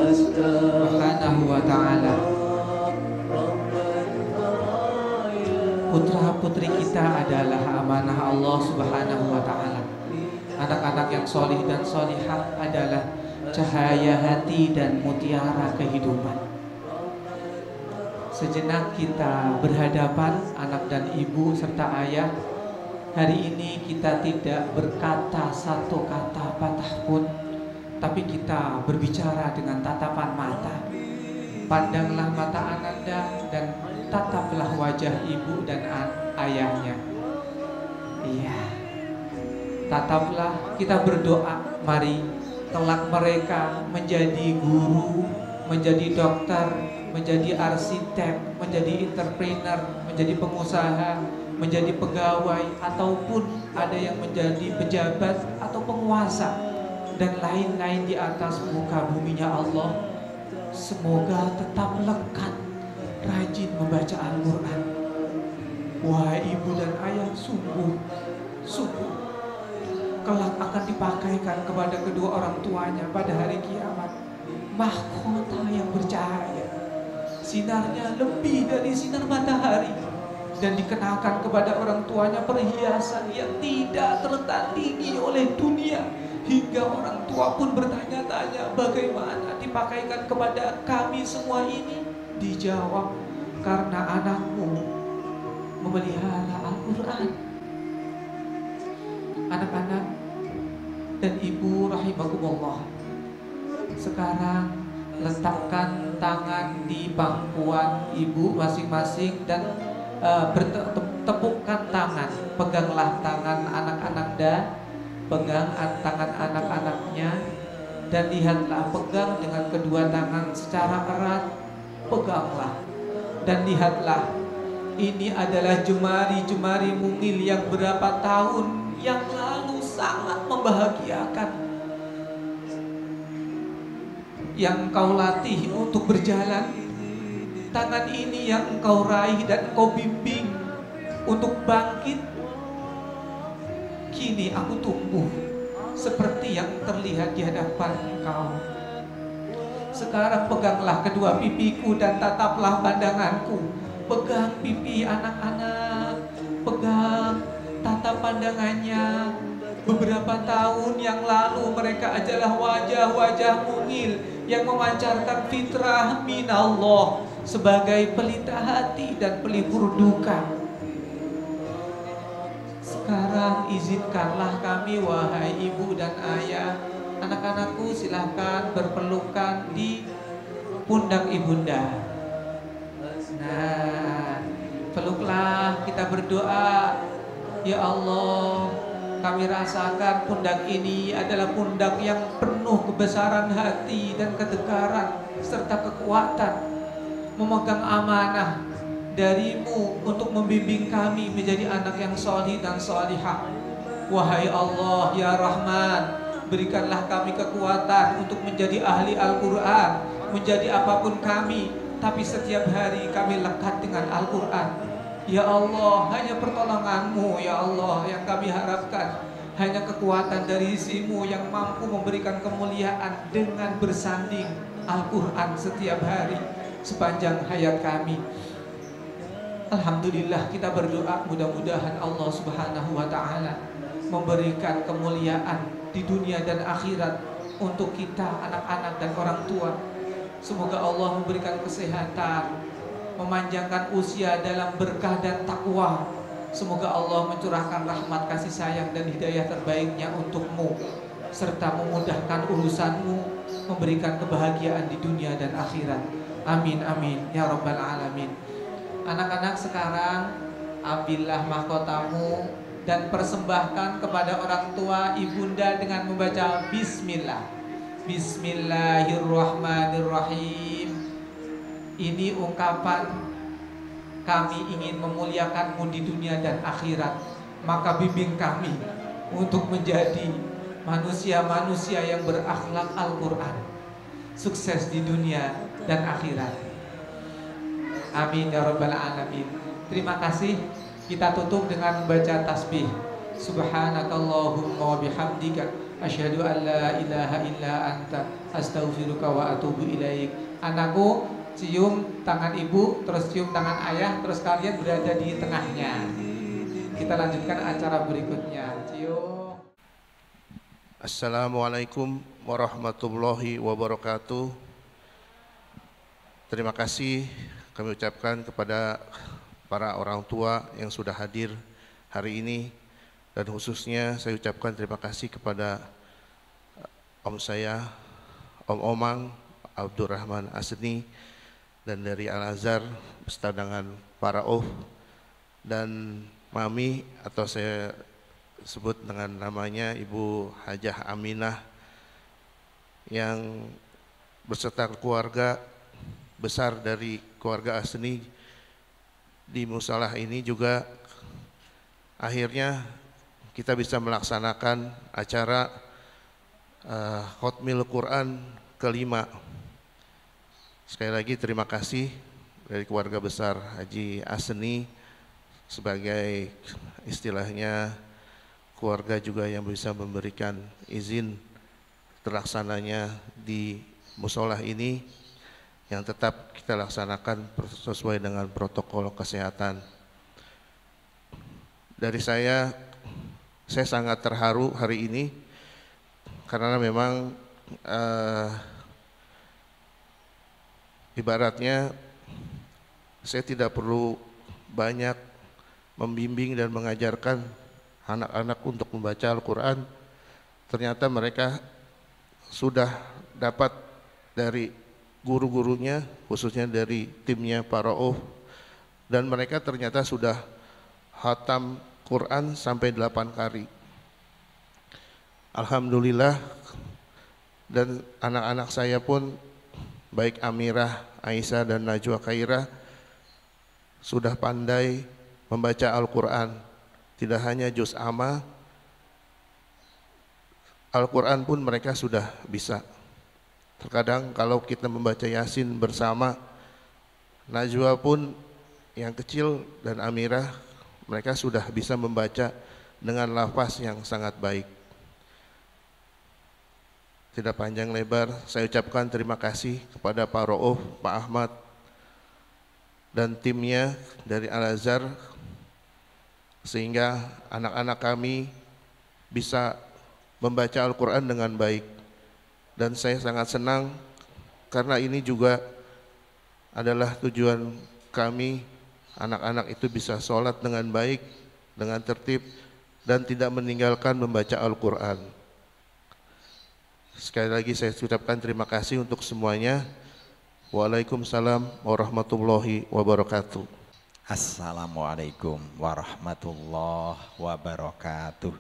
Subhanahu wa ta'ala, putra-putri kita adalah amanah Allah Subhanahu wa ta'ala. Anak-anak yang solih dan solihah adalah cahaya hati dan mutiara kehidupan. Sejenak kita berhadapan anak dan ibu serta ayah. Hari ini kita tidak berkata satu kata patah pun, tapi kita berbicara dengan tatapan mata. Pandanglah mata ananda dan tataplah wajah ibu dan ayahnya. Iya, tataplah, kita berdoa, mari kelak mereka menjadi guru, menjadi dokter, menjadi arsitek, menjadi entrepreneur, menjadi pengusaha, menjadi pegawai, ataupun ada yang menjadi pejabat atau penguasa dan lain-lain di atas muka buminya Allah. Semoga tetap lekat, rajin membaca Al-Quran. Wahai ibu dan ayah, sungguh kelak akan dipakaikan kepada kedua orang tuanya pada hari kiamat mahkota yang bercahaya, sinarnya lebih dari sinar matahari, dan dikenakan kepada orang tuanya perhiasan yang tidak tertandingi oleh dunia, hingga orang tua pun bertanya-tanya bagaimana dipakaikan kepada kami semua ini. Dijawab, karena anakmu memelihara Al-Quran. Anak-anak dan ibu rahimakumullah, sekarang letakkan tangan di pangkuan ibu masing-masing dan tepukkan tangan. Peganglah tangan anak-anaknya, pegang tangan anak-anaknya, dan lihatlah, pegang dengan kedua tangan secara erat. Peganglah dan lihatlah, ini adalah jemari-jemari mungil yang berapa tahun yang lalu sangat membahagiakan, yang kau latih untuk berjalan. Tangan ini yang engkau raih dan engkau bimbing untuk bangkit. Kini aku tumbuh seperti yang terlihat di hadapan engkau. Sekarang peganglah kedua pipiku dan tataplah pandanganku. Pegang pipi anak-anak, pegang, tatap pandangannya. Beberapa tahun yang lalu mereka adalah wajah-wajah mungil yang memancarkan fitrah minallah sebagai pelita hati dan pelipur duka. Sekarang izinkanlah kami, wahai ibu dan ayah, anak-anakku silahkan berpelukan di pundak ibunda. Nah, peluklah, kita berdoa. Ya Allah, kami rasakan pundak ini adalah pundak yang penuh kebesaran hati dan ketegaran serta kekuatan, memegang amanah darimu untuk membimbing kami menjadi anak yang solih dan solihah. Wahai Allah, ya Rahman, berikanlah kami kekuatan untuk menjadi ahli Al-Quran, menjadi apapun kami, tapi setiap hari kami lekat dengan Al-Quran. Ya Allah, hanya pertolonganmu ya Allah yang kami harapkan. Hanya kekuatan dari isimu yang mampu memberikan kemuliaan dengan bersanding Al-Quran setiap hari sepanjang hayat kami. Alhamdulillah, kita berdoa mudah-mudahan Allah Subhanahu wa ta'ala memberikan kemuliaan di dunia dan akhirat untuk kita, anak-anak dan orang tua. Semoga Allah memberikan kesehatan, memanjangkan usia dalam berkah dan takwa. Semoga Allah mencurahkan rahmat, kasih sayang dan hidayah terbaiknya untukmu, serta memudahkan urusanmu, memberikan kebahagiaan di dunia dan akhirat. Amin amin ya rabbal alamin. Anak-anak, sekarang ambillah mahkotamu dan persembahkan kepada orang tua ibunda dengan membaca bismillah. Bismillahirrahmanirrahim. Ini ungkapan kami ingin memuliakanmu di dunia dan akhirat. Maka bimbing kami untuk menjadi manusia-manusia yang berakhlak Al-Quran, sukses di dunia dan akhirat. Amin ya rabbal alamin. Terima kasih. Kita tutup dengan membaca tasbih. Subhanakallahumma wa bihamdika asyhadu an la ilaha illa anta astaghfiruka wa atubu ilaik. Anakku, cium tangan ibu, terus cium tangan ayah, terus kalian berada di tengahnya. Kita lanjutkan acara berikutnya. Cium. Assalamualaikum warahmatullahi wabarakatuh. Terima kasih kami ucapkan kepada para orang tua yang sudah hadir hari ini, dan khususnya saya ucapkan terima kasih kepada om saya, Om Omang Abdurrahman Asni, dan dari Al-Azhar beserta dengan para dan Mami, atau saya sebut dengan namanya Ibu Hajah Aminah, yang beserta keluarga besar dari keluarga Asni di musalah ini juga akhirnya kita bisa melaksanakan acara Khatmil Quran kelima. Sekali lagi terima kasih dari keluarga besar Haji Asni sebagai istilahnya keluarga juga yang bisa memberikan izin terlaksananya di musolah ini, yang tetap kita laksanakan sesuai dengan protokol kesehatan. Dari saya sangat terharu hari ini karena memang ibaratnya saya tidak perlu banyak membimbing dan mengajarkan anak-anak untuk membaca Al-Quran. Ternyata mereka sudah dapat dari guru-gurunya, khususnya dari timnya Pak Rauf, dan mereka ternyata sudah khatam Quran sampai 8 kali. Alhamdulillah, dan anak-anak saya pun baik Amirah, Aisyah dan Najwa Khairah sudah pandai membaca Al-Quran. Tidak hanya juz amma, Al-Quran pun mereka sudah bisa. Terkadang kalau kita membaca Yasin bersama, Najwa pun yang kecil dan Amirah, mereka sudah bisa membaca dengan lafaz yang sangat baik. Tidak panjang lebar, saya ucapkan terima kasih kepada Pak Rauf, Pak Ahmad, dan timnya dari Al-Azhar, sehingga anak-anak kami bisa membaca Al-Quran dengan baik. Dan saya sangat senang karena ini juga adalah tujuan kami, anak-anak itu bisa sholat dengan baik, dengan tertib, dan tidak meninggalkan membaca Al-Quran. Sekali lagi saya ucapkan terima kasih untuk semuanya. Waalaikumsalam warahmatullahi wabarakatuh. Assalamualaikum warahmatullahi wabarakatuh.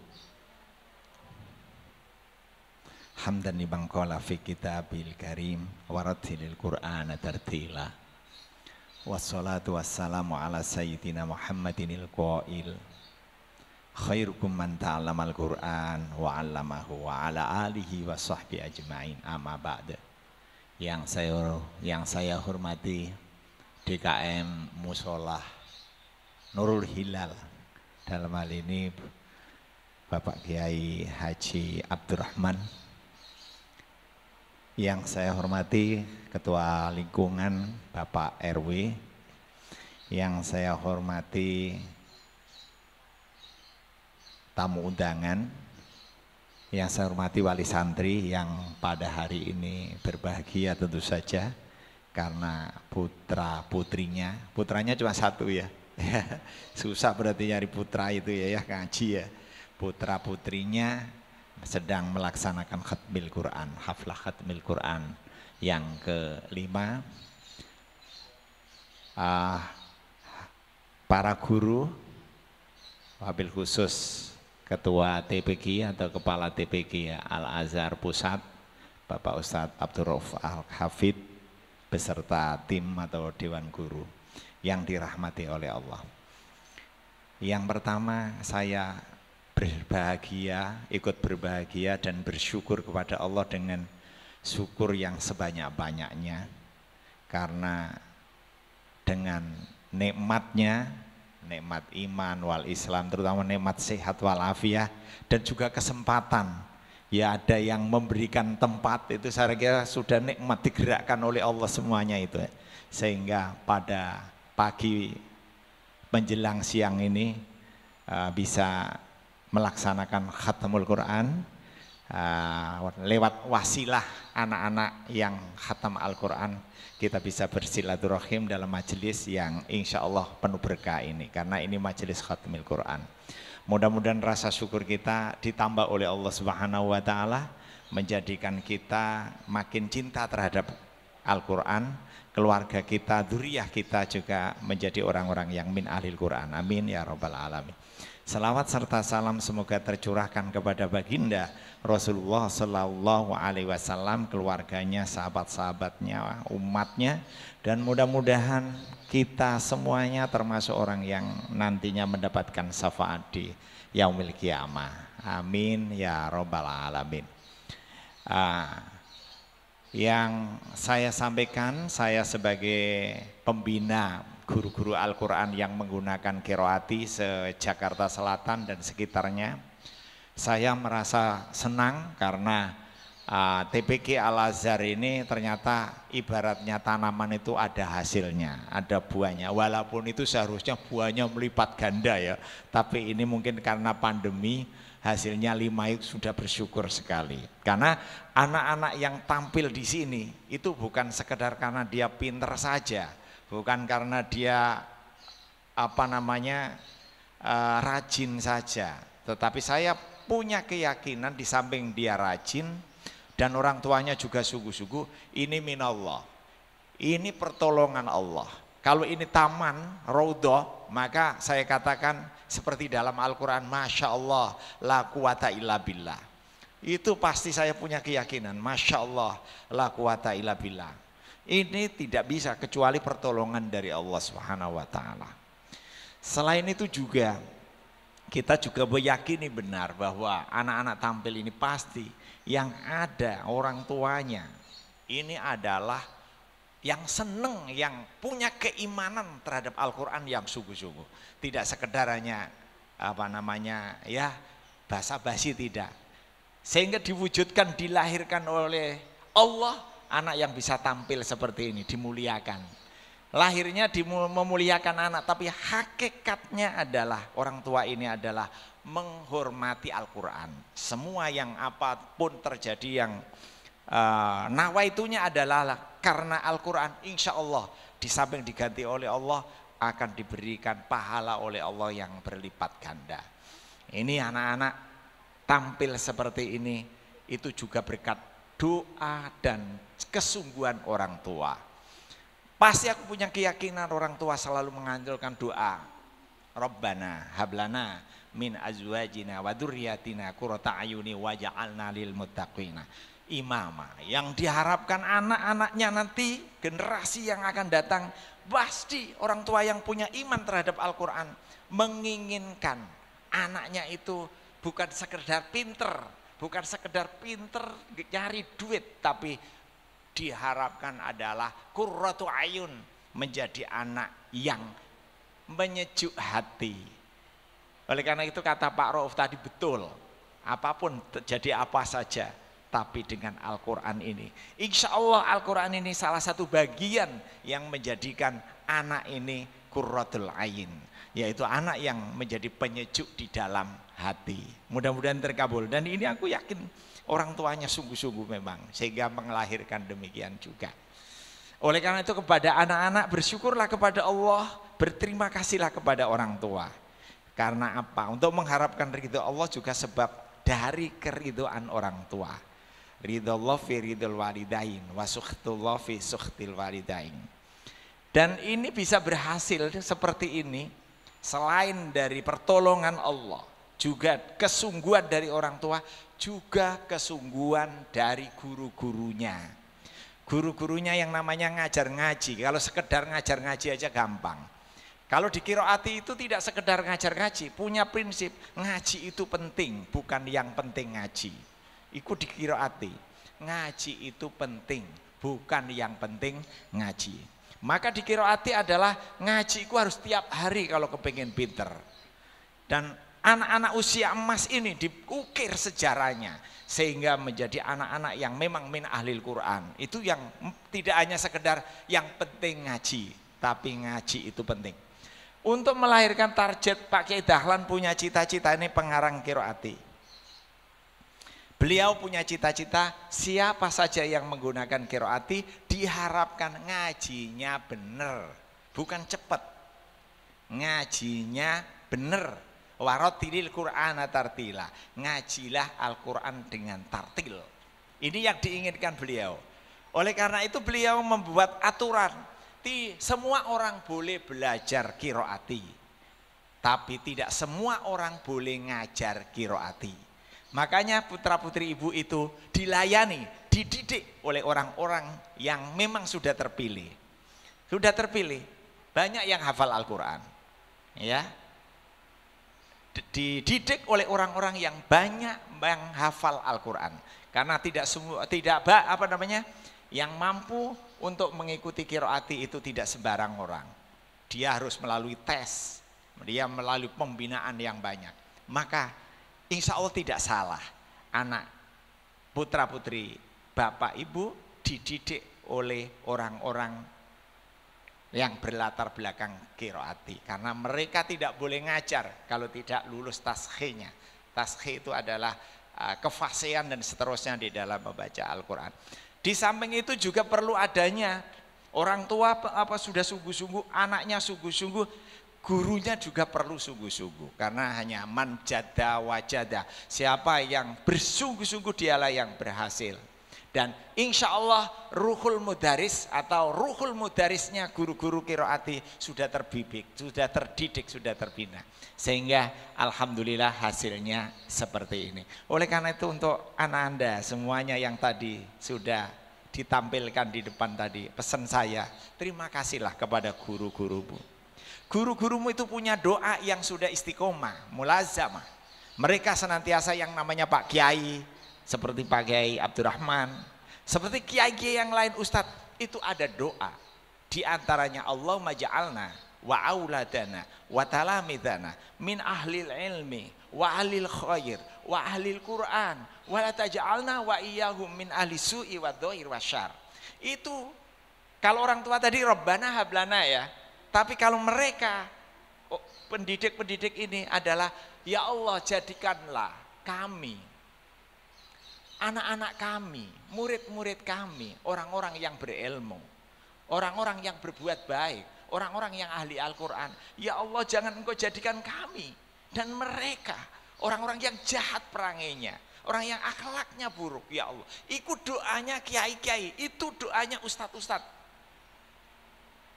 Hamdan liman qala fi kitabil karim warattilil qur'ana tartila. Wassalatu wassalamu ala sayyidina Muhammadinil qail khairukum man ta'allamal Qur'an wa 'allamahu wa ala alihi wa sahbihi ajma'in, amma ba'da. Yang saya hormati DKM Musolah Nurul Hilal, dalam hal ini Bapak Kiai Haji Abdurrahman. Yang saya hormati Ketua Lingkungan Bapak RW. Yang saya hormati tamu undangan, yang saya hormati wali santri yang pada hari ini berbahagia tentu saja karena putranya cuma satu ya. Susah berarti nyari putra itu ya ngaji ya. Putra putrinya sedang melaksanakan khatmil Quran, haflah khatmil Quran yang ke-5. Para guru, wabil khusus Ketua TPG atau Kepala TPG Al-Azhar Pusat, Bapak Ustadz Abdul Rauf Al-Hafid, beserta tim atau Dewan Guru yang dirahmati oleh Allah. Yang pertama, saya ikut berbahagia dan bersyukur kepada Allah dengan syukur yang sebanyak-banyaknya, karena dengan nikmatnya, nikmat iman wal Islam, terutama nikmat sehat wal afiah, dan juga kesempatan, ya ada yang memberikan tempat, itu saya kira sudah nikmat digerakkan oleh Allah semuanya itu, sehingga pada pagi menjelang siang ini bisa melaksanakan khatamul Quran lewat wasilah anak-anak yang khatam Al-Quran. Kita bisa bersilaturahim dalam majelis yang insya Allah penuh berkah ini, karena ini majelis khatamil Quran. Mudah-mudahan rasa syukur kita ditambah oleh Allah Subhanahu wa Ta'ala, menjadikan kita makin cinta terhadap Al-Quran, keluarga kita, dzurriyyah kita juga menjadi orang-orang yang min ahlil Quran. Amin ya rabbal alamin. Salawat serta salam semoga tercurahkan kepada baginda Rasulullah Sallallahu Alaihi Wasallam, keluarganya, sahabat-sahabatnya, umatnya, dan mudah-mudahan kita semuanya termasuk orang yang nantinya mendapatkan syafaat di yaumil qiyamah. Amin ya rabbal alamin. Yang saya sampaikan, saya sebagai pembina guru-guru Al-Quran yang menggunakan qiraati se-Jakarta Selatan dan sekitarnya, saya merasa senang karena TPG Al-Azhar ini ternyata ibaratnya tanaman itu ada hasilnya, ada buahnya, walaupun itu seharusnya buahnya melipat ganda ya, tapi ini mungkin karena pandemi hasilnya 5 itu sudah bersyukur sekali. Karena anak-anak yang tampil di sini itu bukan sekedar karena dia pinter saja, bukan karena dia rajin saja, tetapi saya punya keyakinan di samping dia rajin dan orang tuanya juga sungguh-sungguh, ini minallah, Ini pertolongan Allah. Kalau ini taman, raudhah, maka saya katakan seperti dalam Al-Quran, Masya Allah, la quwata illa billah. Itu pasti saya punya keyakinan, Masya Allah, la quwata illa billah. Ini tidak bisa kecuali pertolongan dari Allah Subhanahu wa Ta'ala. Selain itu juga, kita juga meyakini benar bahwa anak-anak tampil ini pasti yang ada orang tuanya. Ini adalah yang seneng, yang punya keimanan terhadap Al-Quran yang sungguh-sungguh. Tidak sekedar hanya basa-basi, tidak. Sehingga diwujudkan, dilahirkan oleh Allah, anak yang bisa tampil seperti ini, dimuliakan. Lahirnya memuliakan anak, tapi hakikatnya adalah orang tua ini adalah menghormati Al-Quran. Semua yang apapun terjadi yang nawaitunya adalah karena Al-Quran, insya Allah di samping diganti oleh Allah akan diberikan pahala oleh Allah yang berlipat ganda. Ini anak-anak tampil seperti ini itu juga berkat doa dan kesungguhan orang tua. Pasti aku punya keyakinan orang tua selalu menganjurkan doa. Rabbana hablana min azwajina wa dzurriyyatina qurrata ayuni waj'alna lil muttaqina imama. Yang diharapkan anak-anaknya nanti, generasi yang akan datang, pasti orang tua yang punya iman terhadap Al-Quran menginginkan anaknya itu bukan sekedar pinter, bukan sekedar pinter nyari duit, tapi diharapkan adalah qurratu ayun, menjadi anak yang menyejuk hati. Oleh karena itu kata Pak Rauf tadi betul, apapun terjadi apa saja, tapi dengan Al-Quran ini, insya Allah Al-Quran ini salah satu bagian yang menjadikan anak ini qurratul ain, yaitu anak yang menjadi penyejuk di dalam hati. Mudah-mudahan terkabul, dan ini aku yakin orang tuanya sungguh-sungguh memang, sehingga melahirkan demikian juga. Oleh karena itu kepada anak-anak, bersyukurlah kepada Allah, berterima kasihlah kepada orang tua. Karena apa? Untuk mengharapkan ridho Allah juga sebab dari keridhaan orang tua. Ridhollah fi ridhul walidain wa sukhtullah fi sukhtil walidain. Dan ini bisa berhasil seperti ini selain dari pertolongan Allah, juga kesungguhan dari orang tua, juga kesungguhan dari guru-gurunya. Guru-gurunya yang namanya ngajar ngaji. Kalau sekedar ngajar ngaji aja gampang. Kalau di qiraati itu tidak sekedar ngajar ngaji, punya prinsip ngaji itu penting, bukan yang penting ngaji. Ikut di qiraati, ngaji itu penting, bukan yang penting ngaji. Maka di qiraati adalah ngaji itu harus tiap hari kalau kepengen pinter. Dan anak-anak usia emas ini diukir sejarahnya sehingga menjadi anak-anak yang memang min ahlil Quran. Itu yang tidak hanya sekedar yang penting ngaji, tapi ngaji itu penting. Untuk melahirkan target, Pak Kiai Dahlan punya cita-cita, ini pengarang qiraati. Beliau punya cita-cita siapa saja yang menggunakan qiraati diharapkan ngajinya benar, bukan cepat. Ngajinya benar. Warotilil Qur'ana tartila, ngajilah Al-Quran dengan tartil. Ini yang diinginkan beliau. Oleh karena itu beliau membuat aturan, semua orang boleh belajar qiraati, tapi tidak semua orang boleh ngajar qiraati. Makanya putra-putri ibu itu dilayani, dididik oleh orang-orang yang memang sudah terpilih. Sudah terpilih, banyak yang hafal Al-Quran, ya. Dididik oleh orang-orang yang banyak yang hafal Al-Quran. Karena tidak semua, yang mampu untuk mengikuti qiraati itu tidak sembarang orang. Dia harus melalui tes, dia melalui pembinaan yang banyak. Maka insya Allah tidak salah anak putra-putri bapak ibu dididik oleh orang-orang yang berlatar belakang qiraati, karena mereka tidak boleh ngajar kalau tidak lulus taskhihnya. Taskhih itu adalah kefasihan dan seterusnya di dalam membaca Al-Quran. Di samping itu juga perlu adanya orang tua sudah sungguh-sungguh, anaknya sungguh-sungguh, gurunya juga perlu sungguh-sungguh. Karena hanya man jada wajada, siapa yang bersungguh-sungguh dialah yang berhasil. Dan insya Allah ruhul mudaris atau ruhul mudarisnya guru-guru qiraati sudah terbibit, sudah terdidik, sudah terbina. Sehingga alhamdulillah hasilnya seperti ini. Oleh karena itu untuk anak Anda semuanya yang tadi sudah ditampilkan di depan tadi, pesan saya, terima kasihlah kepada guru-gurumu. Guru-gurumu itu punya doa yang sudah istiqomah, mulazamah. Mereka senantiasa yang namanya Pak Kiai, seperti Pak Kiai Abdurrahman, seperti kiai-kiai yang lain Ustadz, itu ada doa. Di antaranya Allahumma ja'alna wa auladana wa talamidana min ahlil ilmi wa ahlil khair wa ahlil Quran wa la taj'alna wa iyyahum min ahli su'i wa dhair wa syar. Itu kalau orang tua tadi Rabbana hablana ya. Tapi kalau mereka pendidik-pendidik ini adalah ya Allah jadikanlah kami, anak-anak kami, murid-murid kami, orang-orang yang berilmu, orang-orang yang berbuat baik, orang-orang yang ahli Al-Quran. Ya Allah jangan engkau jadikan kami dan mereka orang-orang yang jahat perangainya, orang yang akhlaknya buruk. Ya Allah, ikut doanya kiai-kiai, itu doanya ustadz-ustadz,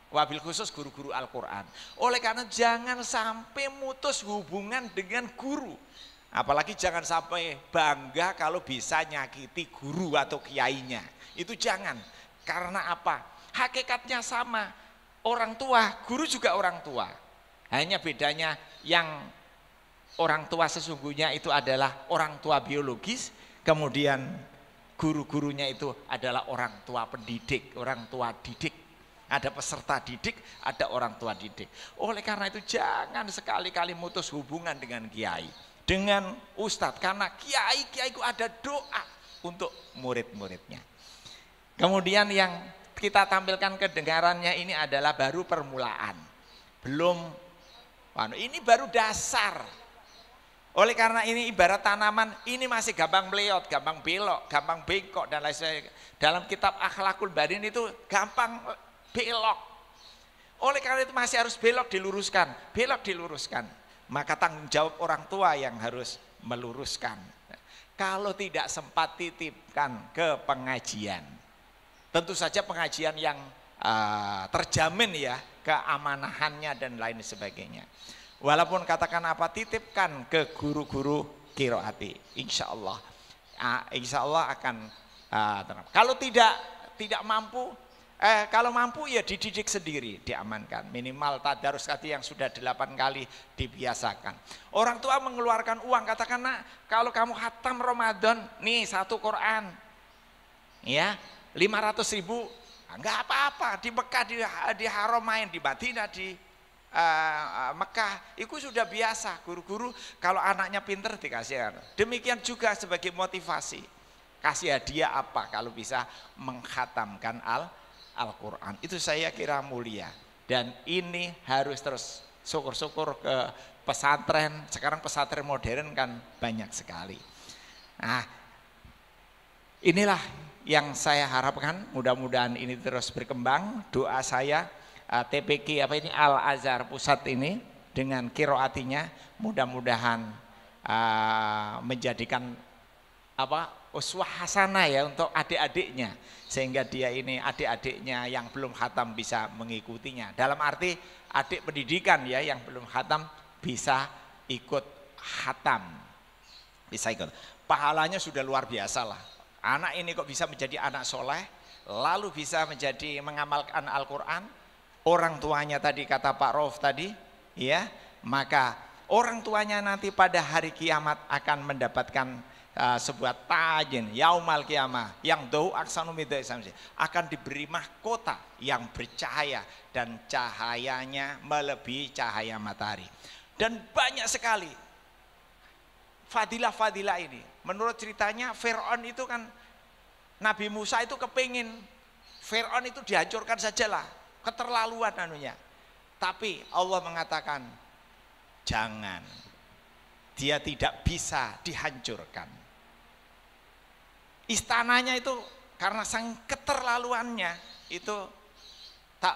wabil khusus guru-guru Al-Quran. Oleh karena jangan sampai mutus hubungan dengan guru. Apalagi jangan sampai bangga kalau bisa nyakiti guru atau kiainya. Itu jangan. Karena apa? Hakikatnya sama. Orang tua, guru juga orang tua. Hanya bedanya yang orang tua sesungguhnya itu adalah orang tua biologis. Kemudian guru-gurunya itu adalah orang tua pendidik, orang tua didik. Ada peserta didik, ada orang tua didik. Oleh karena itu jangan sekali-kali mutus hubungan dengan kiai, dengan ustadz. Karena kiai-kiai itu ada doa untuk murid-muridnya. Kemudian yang kita tampilkan kedengarannya ini adalah baru permulaan. Belum, ini baru dasar. Oleh karena ini ibarat tanaman, ini masih gampang meleot, gampang belok, gampang bengkok dan lain sebagainya. Dalam kitab Akhlakul Barin itu gampang belok. Oleh karena itu masih harus belok diluruskan, belok diluruskan. Maka tanggung jawab orang tua yang harus meluruskan. Kalau tidak sempat titipkan ke pengajian, tentu saja pengajian yang terjamin ya keamanahannya dan lain sebagainya. Walaupun katakan apa, titipkan ke guru-guru qiraati, insya Allah akan tenang. Kalau tidak mampu, kalau mampu ya dididik sendiri, diamankan. Minimal tadarus tadi yang sudah 8 kali dibiasakan. Orang tua mengeluarkan uang, katakan nak, kalau kamu khatam Ramadan, nih 1 Quran, ya 500.000, enggak apa-apa. Di Mekah, di Haramain, di Madinah, di Mekah, itu sudah biasa. Guru-guru kalau anaknya pinter dikasih. Demikian juga sebagai motivasi, kasih hadiah apa kalau bisa mengkhatamkan Al-Quran. Itu saya kira mulia. Dan ini harus terus syukur-syukur ke pesantren. Sekarang pesantren modern kan banyak sekali. Nah, inilah yang saya harapkan. Mudah-mudahan ini terus berkembang. Doa saya TPQ Al-Azhar Pusat ini dengan qiraatinya mudah-mudahan menjadikan uswah hasanah ya untuk adik-adiknya, sehingga dia ini adik-adiknya yang belum khatam bisa mengikutinya. Dalam arti adik pendidikan ya yang belum khatam bisa ikut khatam, bisa ikut. Pahalanya sudah luar biasa lah. Anak ini kok bisa menjadi anak soleh, lalu bisa menjadi mengamalkan Al-Quran. Orang tuanya tadi kata Pak Rauf tadi, ya, maka orang tuanya nanti pada hari kiamat akan mendapatkan sebuah tajin yaumal kiamah yang dau aksanu midai samsi, akan diberi mahkota yang bercahaya dan cahayanya melebihi cahaya matahari. Dan banyak sekali fadilah-fadilah ini. Menurut ceritanya Fir'aun itu kan, Nabi Musa itu kepingin Fir'aun itu dihancurkan sajalah, keterlaluan anunya. Tapi Allah mengatakan jangan, dia tidak bisa dihancurkan. Istananya itu karena sang keterlaluannya itu tak,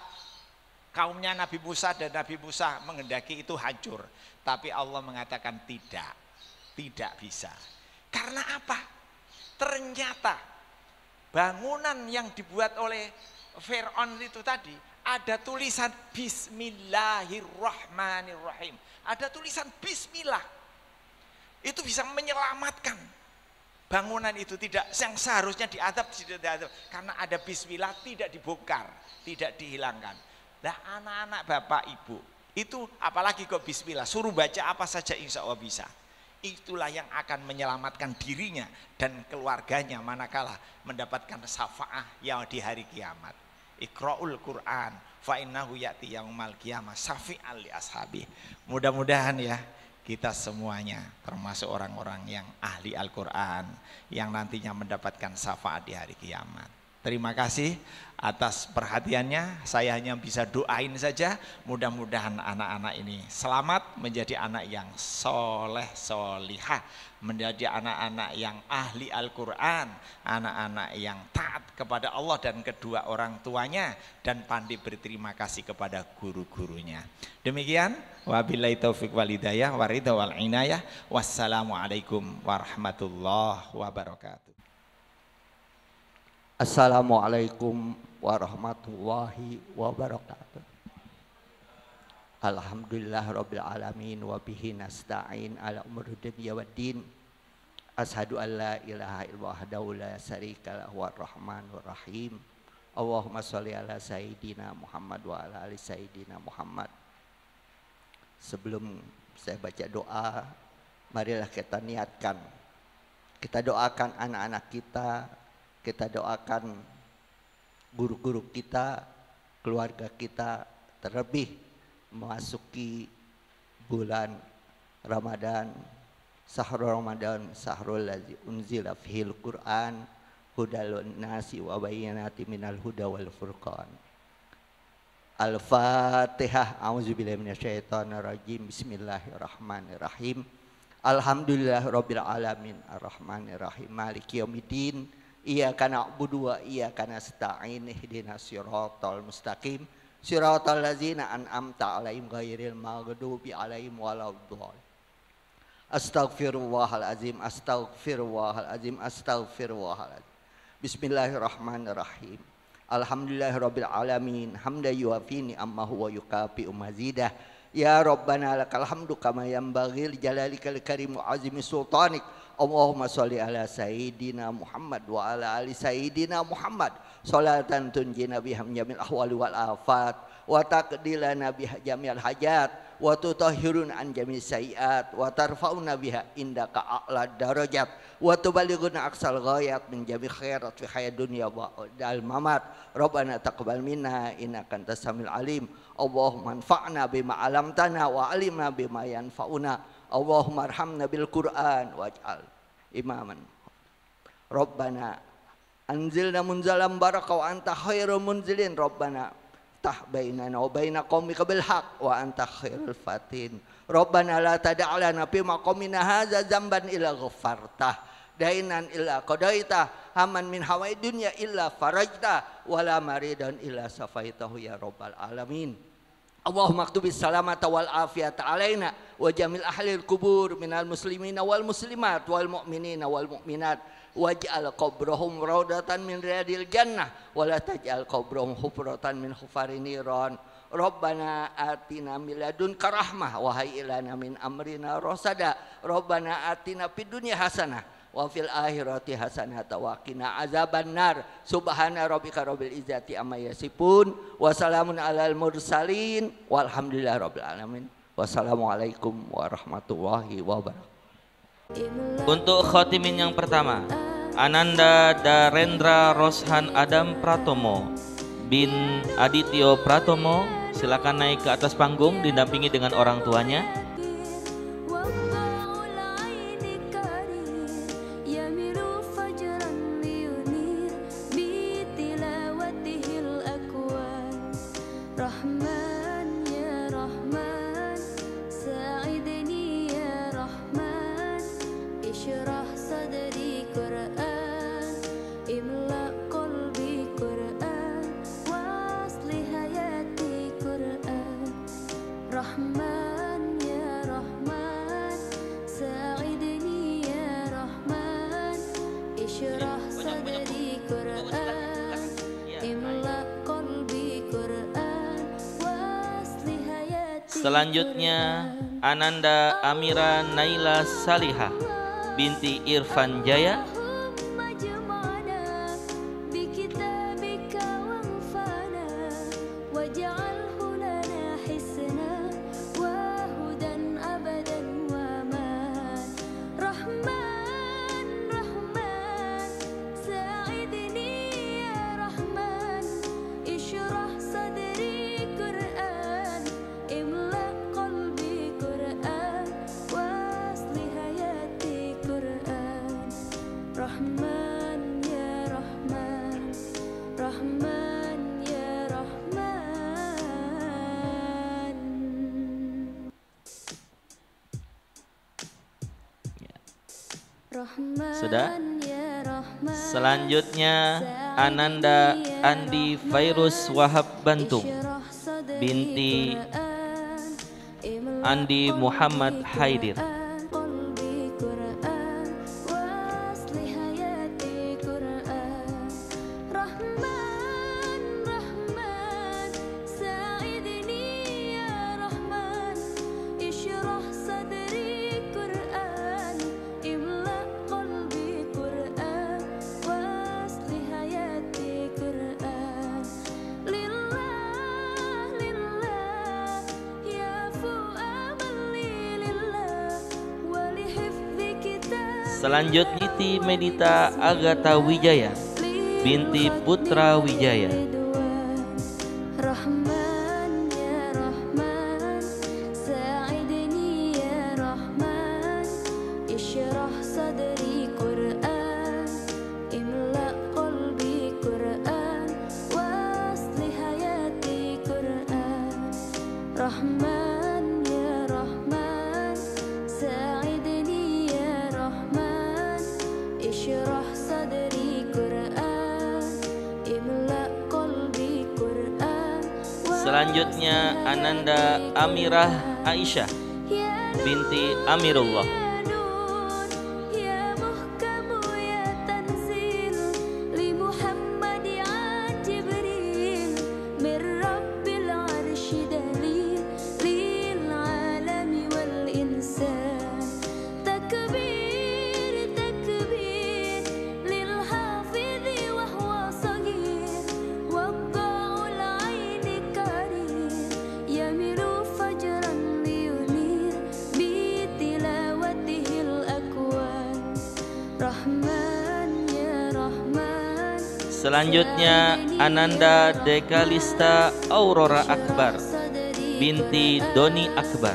kaumnya Nabi Musa dan Nabi Musa menghendaki itu hancur, tapi Allah mengatakan tidak bisa. Karena apa? Ternyata bangunan yang dibuat oleh Fir'aun itu tadi ada tulisan Bismillahirrahmanirrahim. Ada tulisan Bismillah. Itu bisa menyelamatkan bangunan itu, tidak yang seharusnya diadab tidak diadab. Karena ada Bismillah tidak dibongkar, tidak dihilangkan. Nah anak-anak bapak ibu itu apalagi kok Bismillah, suruh baca apa saja insya Allah bisa. Itulah yang akan menyelamatkan dirinya dan keluarganya manakala mendapatkan syafaat yang di hari kiamat. Iqra'ul Quran fa innahu ya'ti yaumal qiyamah syafi'an li ashabi. Mudah-mudahan ya kita semuanya termasuk orang-orang yang ahli Al-Quran yang nantinya mendapatkan syafaat di hari kiamat. Terima kasih atas perhatiannya. Saya hanya bisa doain saja. Mudah-mudahan anak-anak ini selamat menjadi anak yang soleh solihah, menjadi anak-anak yang ahli Al-Quran, anak-anak yang taat kepada Allah dan kedua orang tuanya, dan pandai berterima kasih kepada guru-gurunya. Demikian, wabillahi taufiq wal hidayah waridha wal inayah. Wassalamualaikum warahmatullahi wabarakatuh. Assalamualaikum warahmatullahi wabarakatuh. Alhamdulillah rabbil alamin wa bihi nasta'in ala umuri dunya waddin. Asyhadu an la ilaha illallah wahdahu la syarika lahu ar-rahmanur rahim. Allahumma sholli ala sayyidina Muhammad wa ala ali sayyidina Muhammad. Sebelum saya baca doa, marilah kita niatkan. Kita doakan anak-anak kita doakan guru-guru kita, keluarga kita, terlebih memasuki bulan Ramadan, sahrul ladzi unzila fihil Qur'an hudal nasi wa bayyinatin minal huda wal furqan. Al-Fatihah. A'udzubillahi minasyaitonir rajim. Bismillahirrahmanirrahim. Alhamdulillahirabbil alamin arrahmanir rahim maliki yaumiddin. Iyyaka na'budu wa iyyaka nasta'in ihdinas siratal mustaqim siratal ladzina an'amta 'alaihim ghairil maghdubi 'alaihim waladdallin. Astaghfirullahalazim astaghfirullahalazim astaghfirullahalazim. Bismillahirrahmanirrahim. Alhamdulillahirabbil alamin hamdan yuwafi ni'amahu wa yukafi mazidah. Ya Rabbana lakal hamdu kama yanbaghi li jalalikal karim wa azimi sultanik. Allahumma sholli ala sayyidina Muhammad wa ala ali sayyidina Muhammad sholatan tunjina biha min jamil ahwali wal afat wa taqdilana biha jamil hajat wa tutahhirun an jamil sayiat wa tarfa'una biha indaka a'la darajat wa tuballighuna aqsal ghayat min jamil khairat fi hayat dunya wa dal mamat. Rabbana taqabbal minna innaka antas samiul alim. Allahumma anfa'na bima 'allamtana wa 'allimna bima yanfa'una. Allahumma arhamna bil Qur'an waj'al imaman. Rabbana anzilna munzalan baraka wa anta khairul munzilin. Rabbana tah bainana wa baina qaumika bil haqq wa anta khairul fatin. Rabbana la tad'a lana fi maqamina hadza dzamban illa ghafartah, dainan illa qadaitah, haman min hawaid dunya illa farajtah, wala maridan illa safaitahu ya rabbal alamin. Allahumma aktubis salamata wal afiyata alaina wa jamil ahlil kubur minal muslimina wal muslimat wal mu'minina wal mu'minat waj'al qabrahum raudatan min riyadil jannah wa la taj'al qabrahum hufratan min hufari niran. Rabbana atina min ladunka rahmah wa hayyi lana min amrina rasada. Rabbana atina fid dunya hasanah wa fil akhirati hasanatan wa qina azabannar. Subhana rabbika rabbil izzati amma yasifun wa salamun alal mursalin walhamdulillahi rabbil alamin. Wassalamualaikum warahmatullahi wabarakatuh. Untuk khotimin yang pertama, Ananda Darendra Roshan Adam Pratomo bin Adityo Pratomo, silakan naik ke atas panggung didampingi dengan orang tuanya. Rahman ya Selanjutnya Ananda Amira Naila Salihah binti Irfan Jaya. Sudah? Selanjutnya Ananda Andi Fairuz Wahab Bantung binti Andi Muhammad Haidir. Selanjutnya Siti Medita Agatha Wijaya binti Putra Wijaya. Selanjutnya Ananda Amirah Aisyah binti Amirullah. Selanjutnya Ananda Dekalista Aurora Akbar binti Doni Akbar.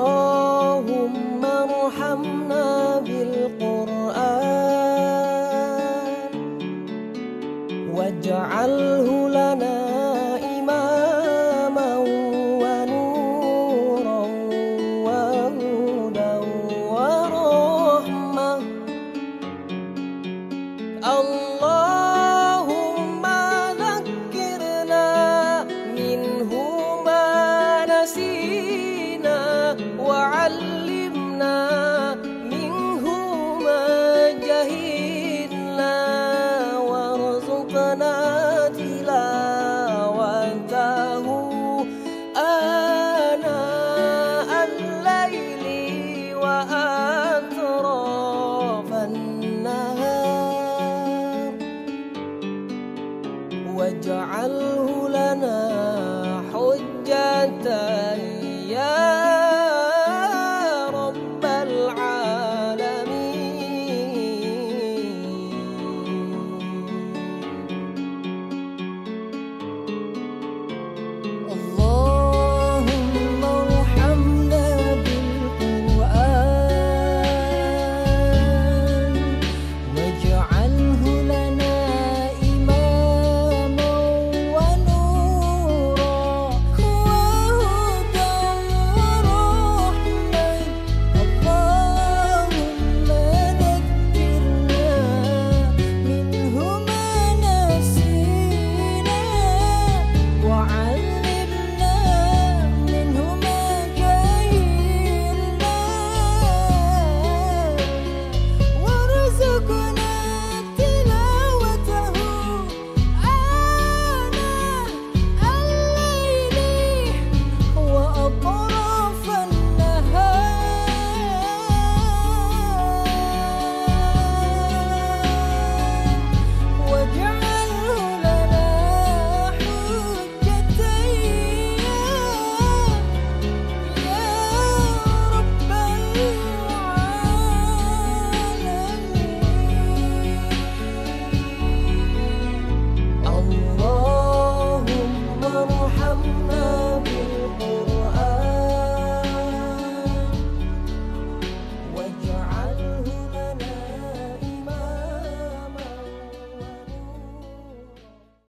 Allahumma arhamna bil Qur'an waj'alhu lana imaman wa nuran wa hudan wa rahmah. Allahumma dhakkirna minhu ma nasina وعلمنا منه ما جهلنا وارزقنا تلاوته آناء الليل وأطراف النهار واجعله لنا حجة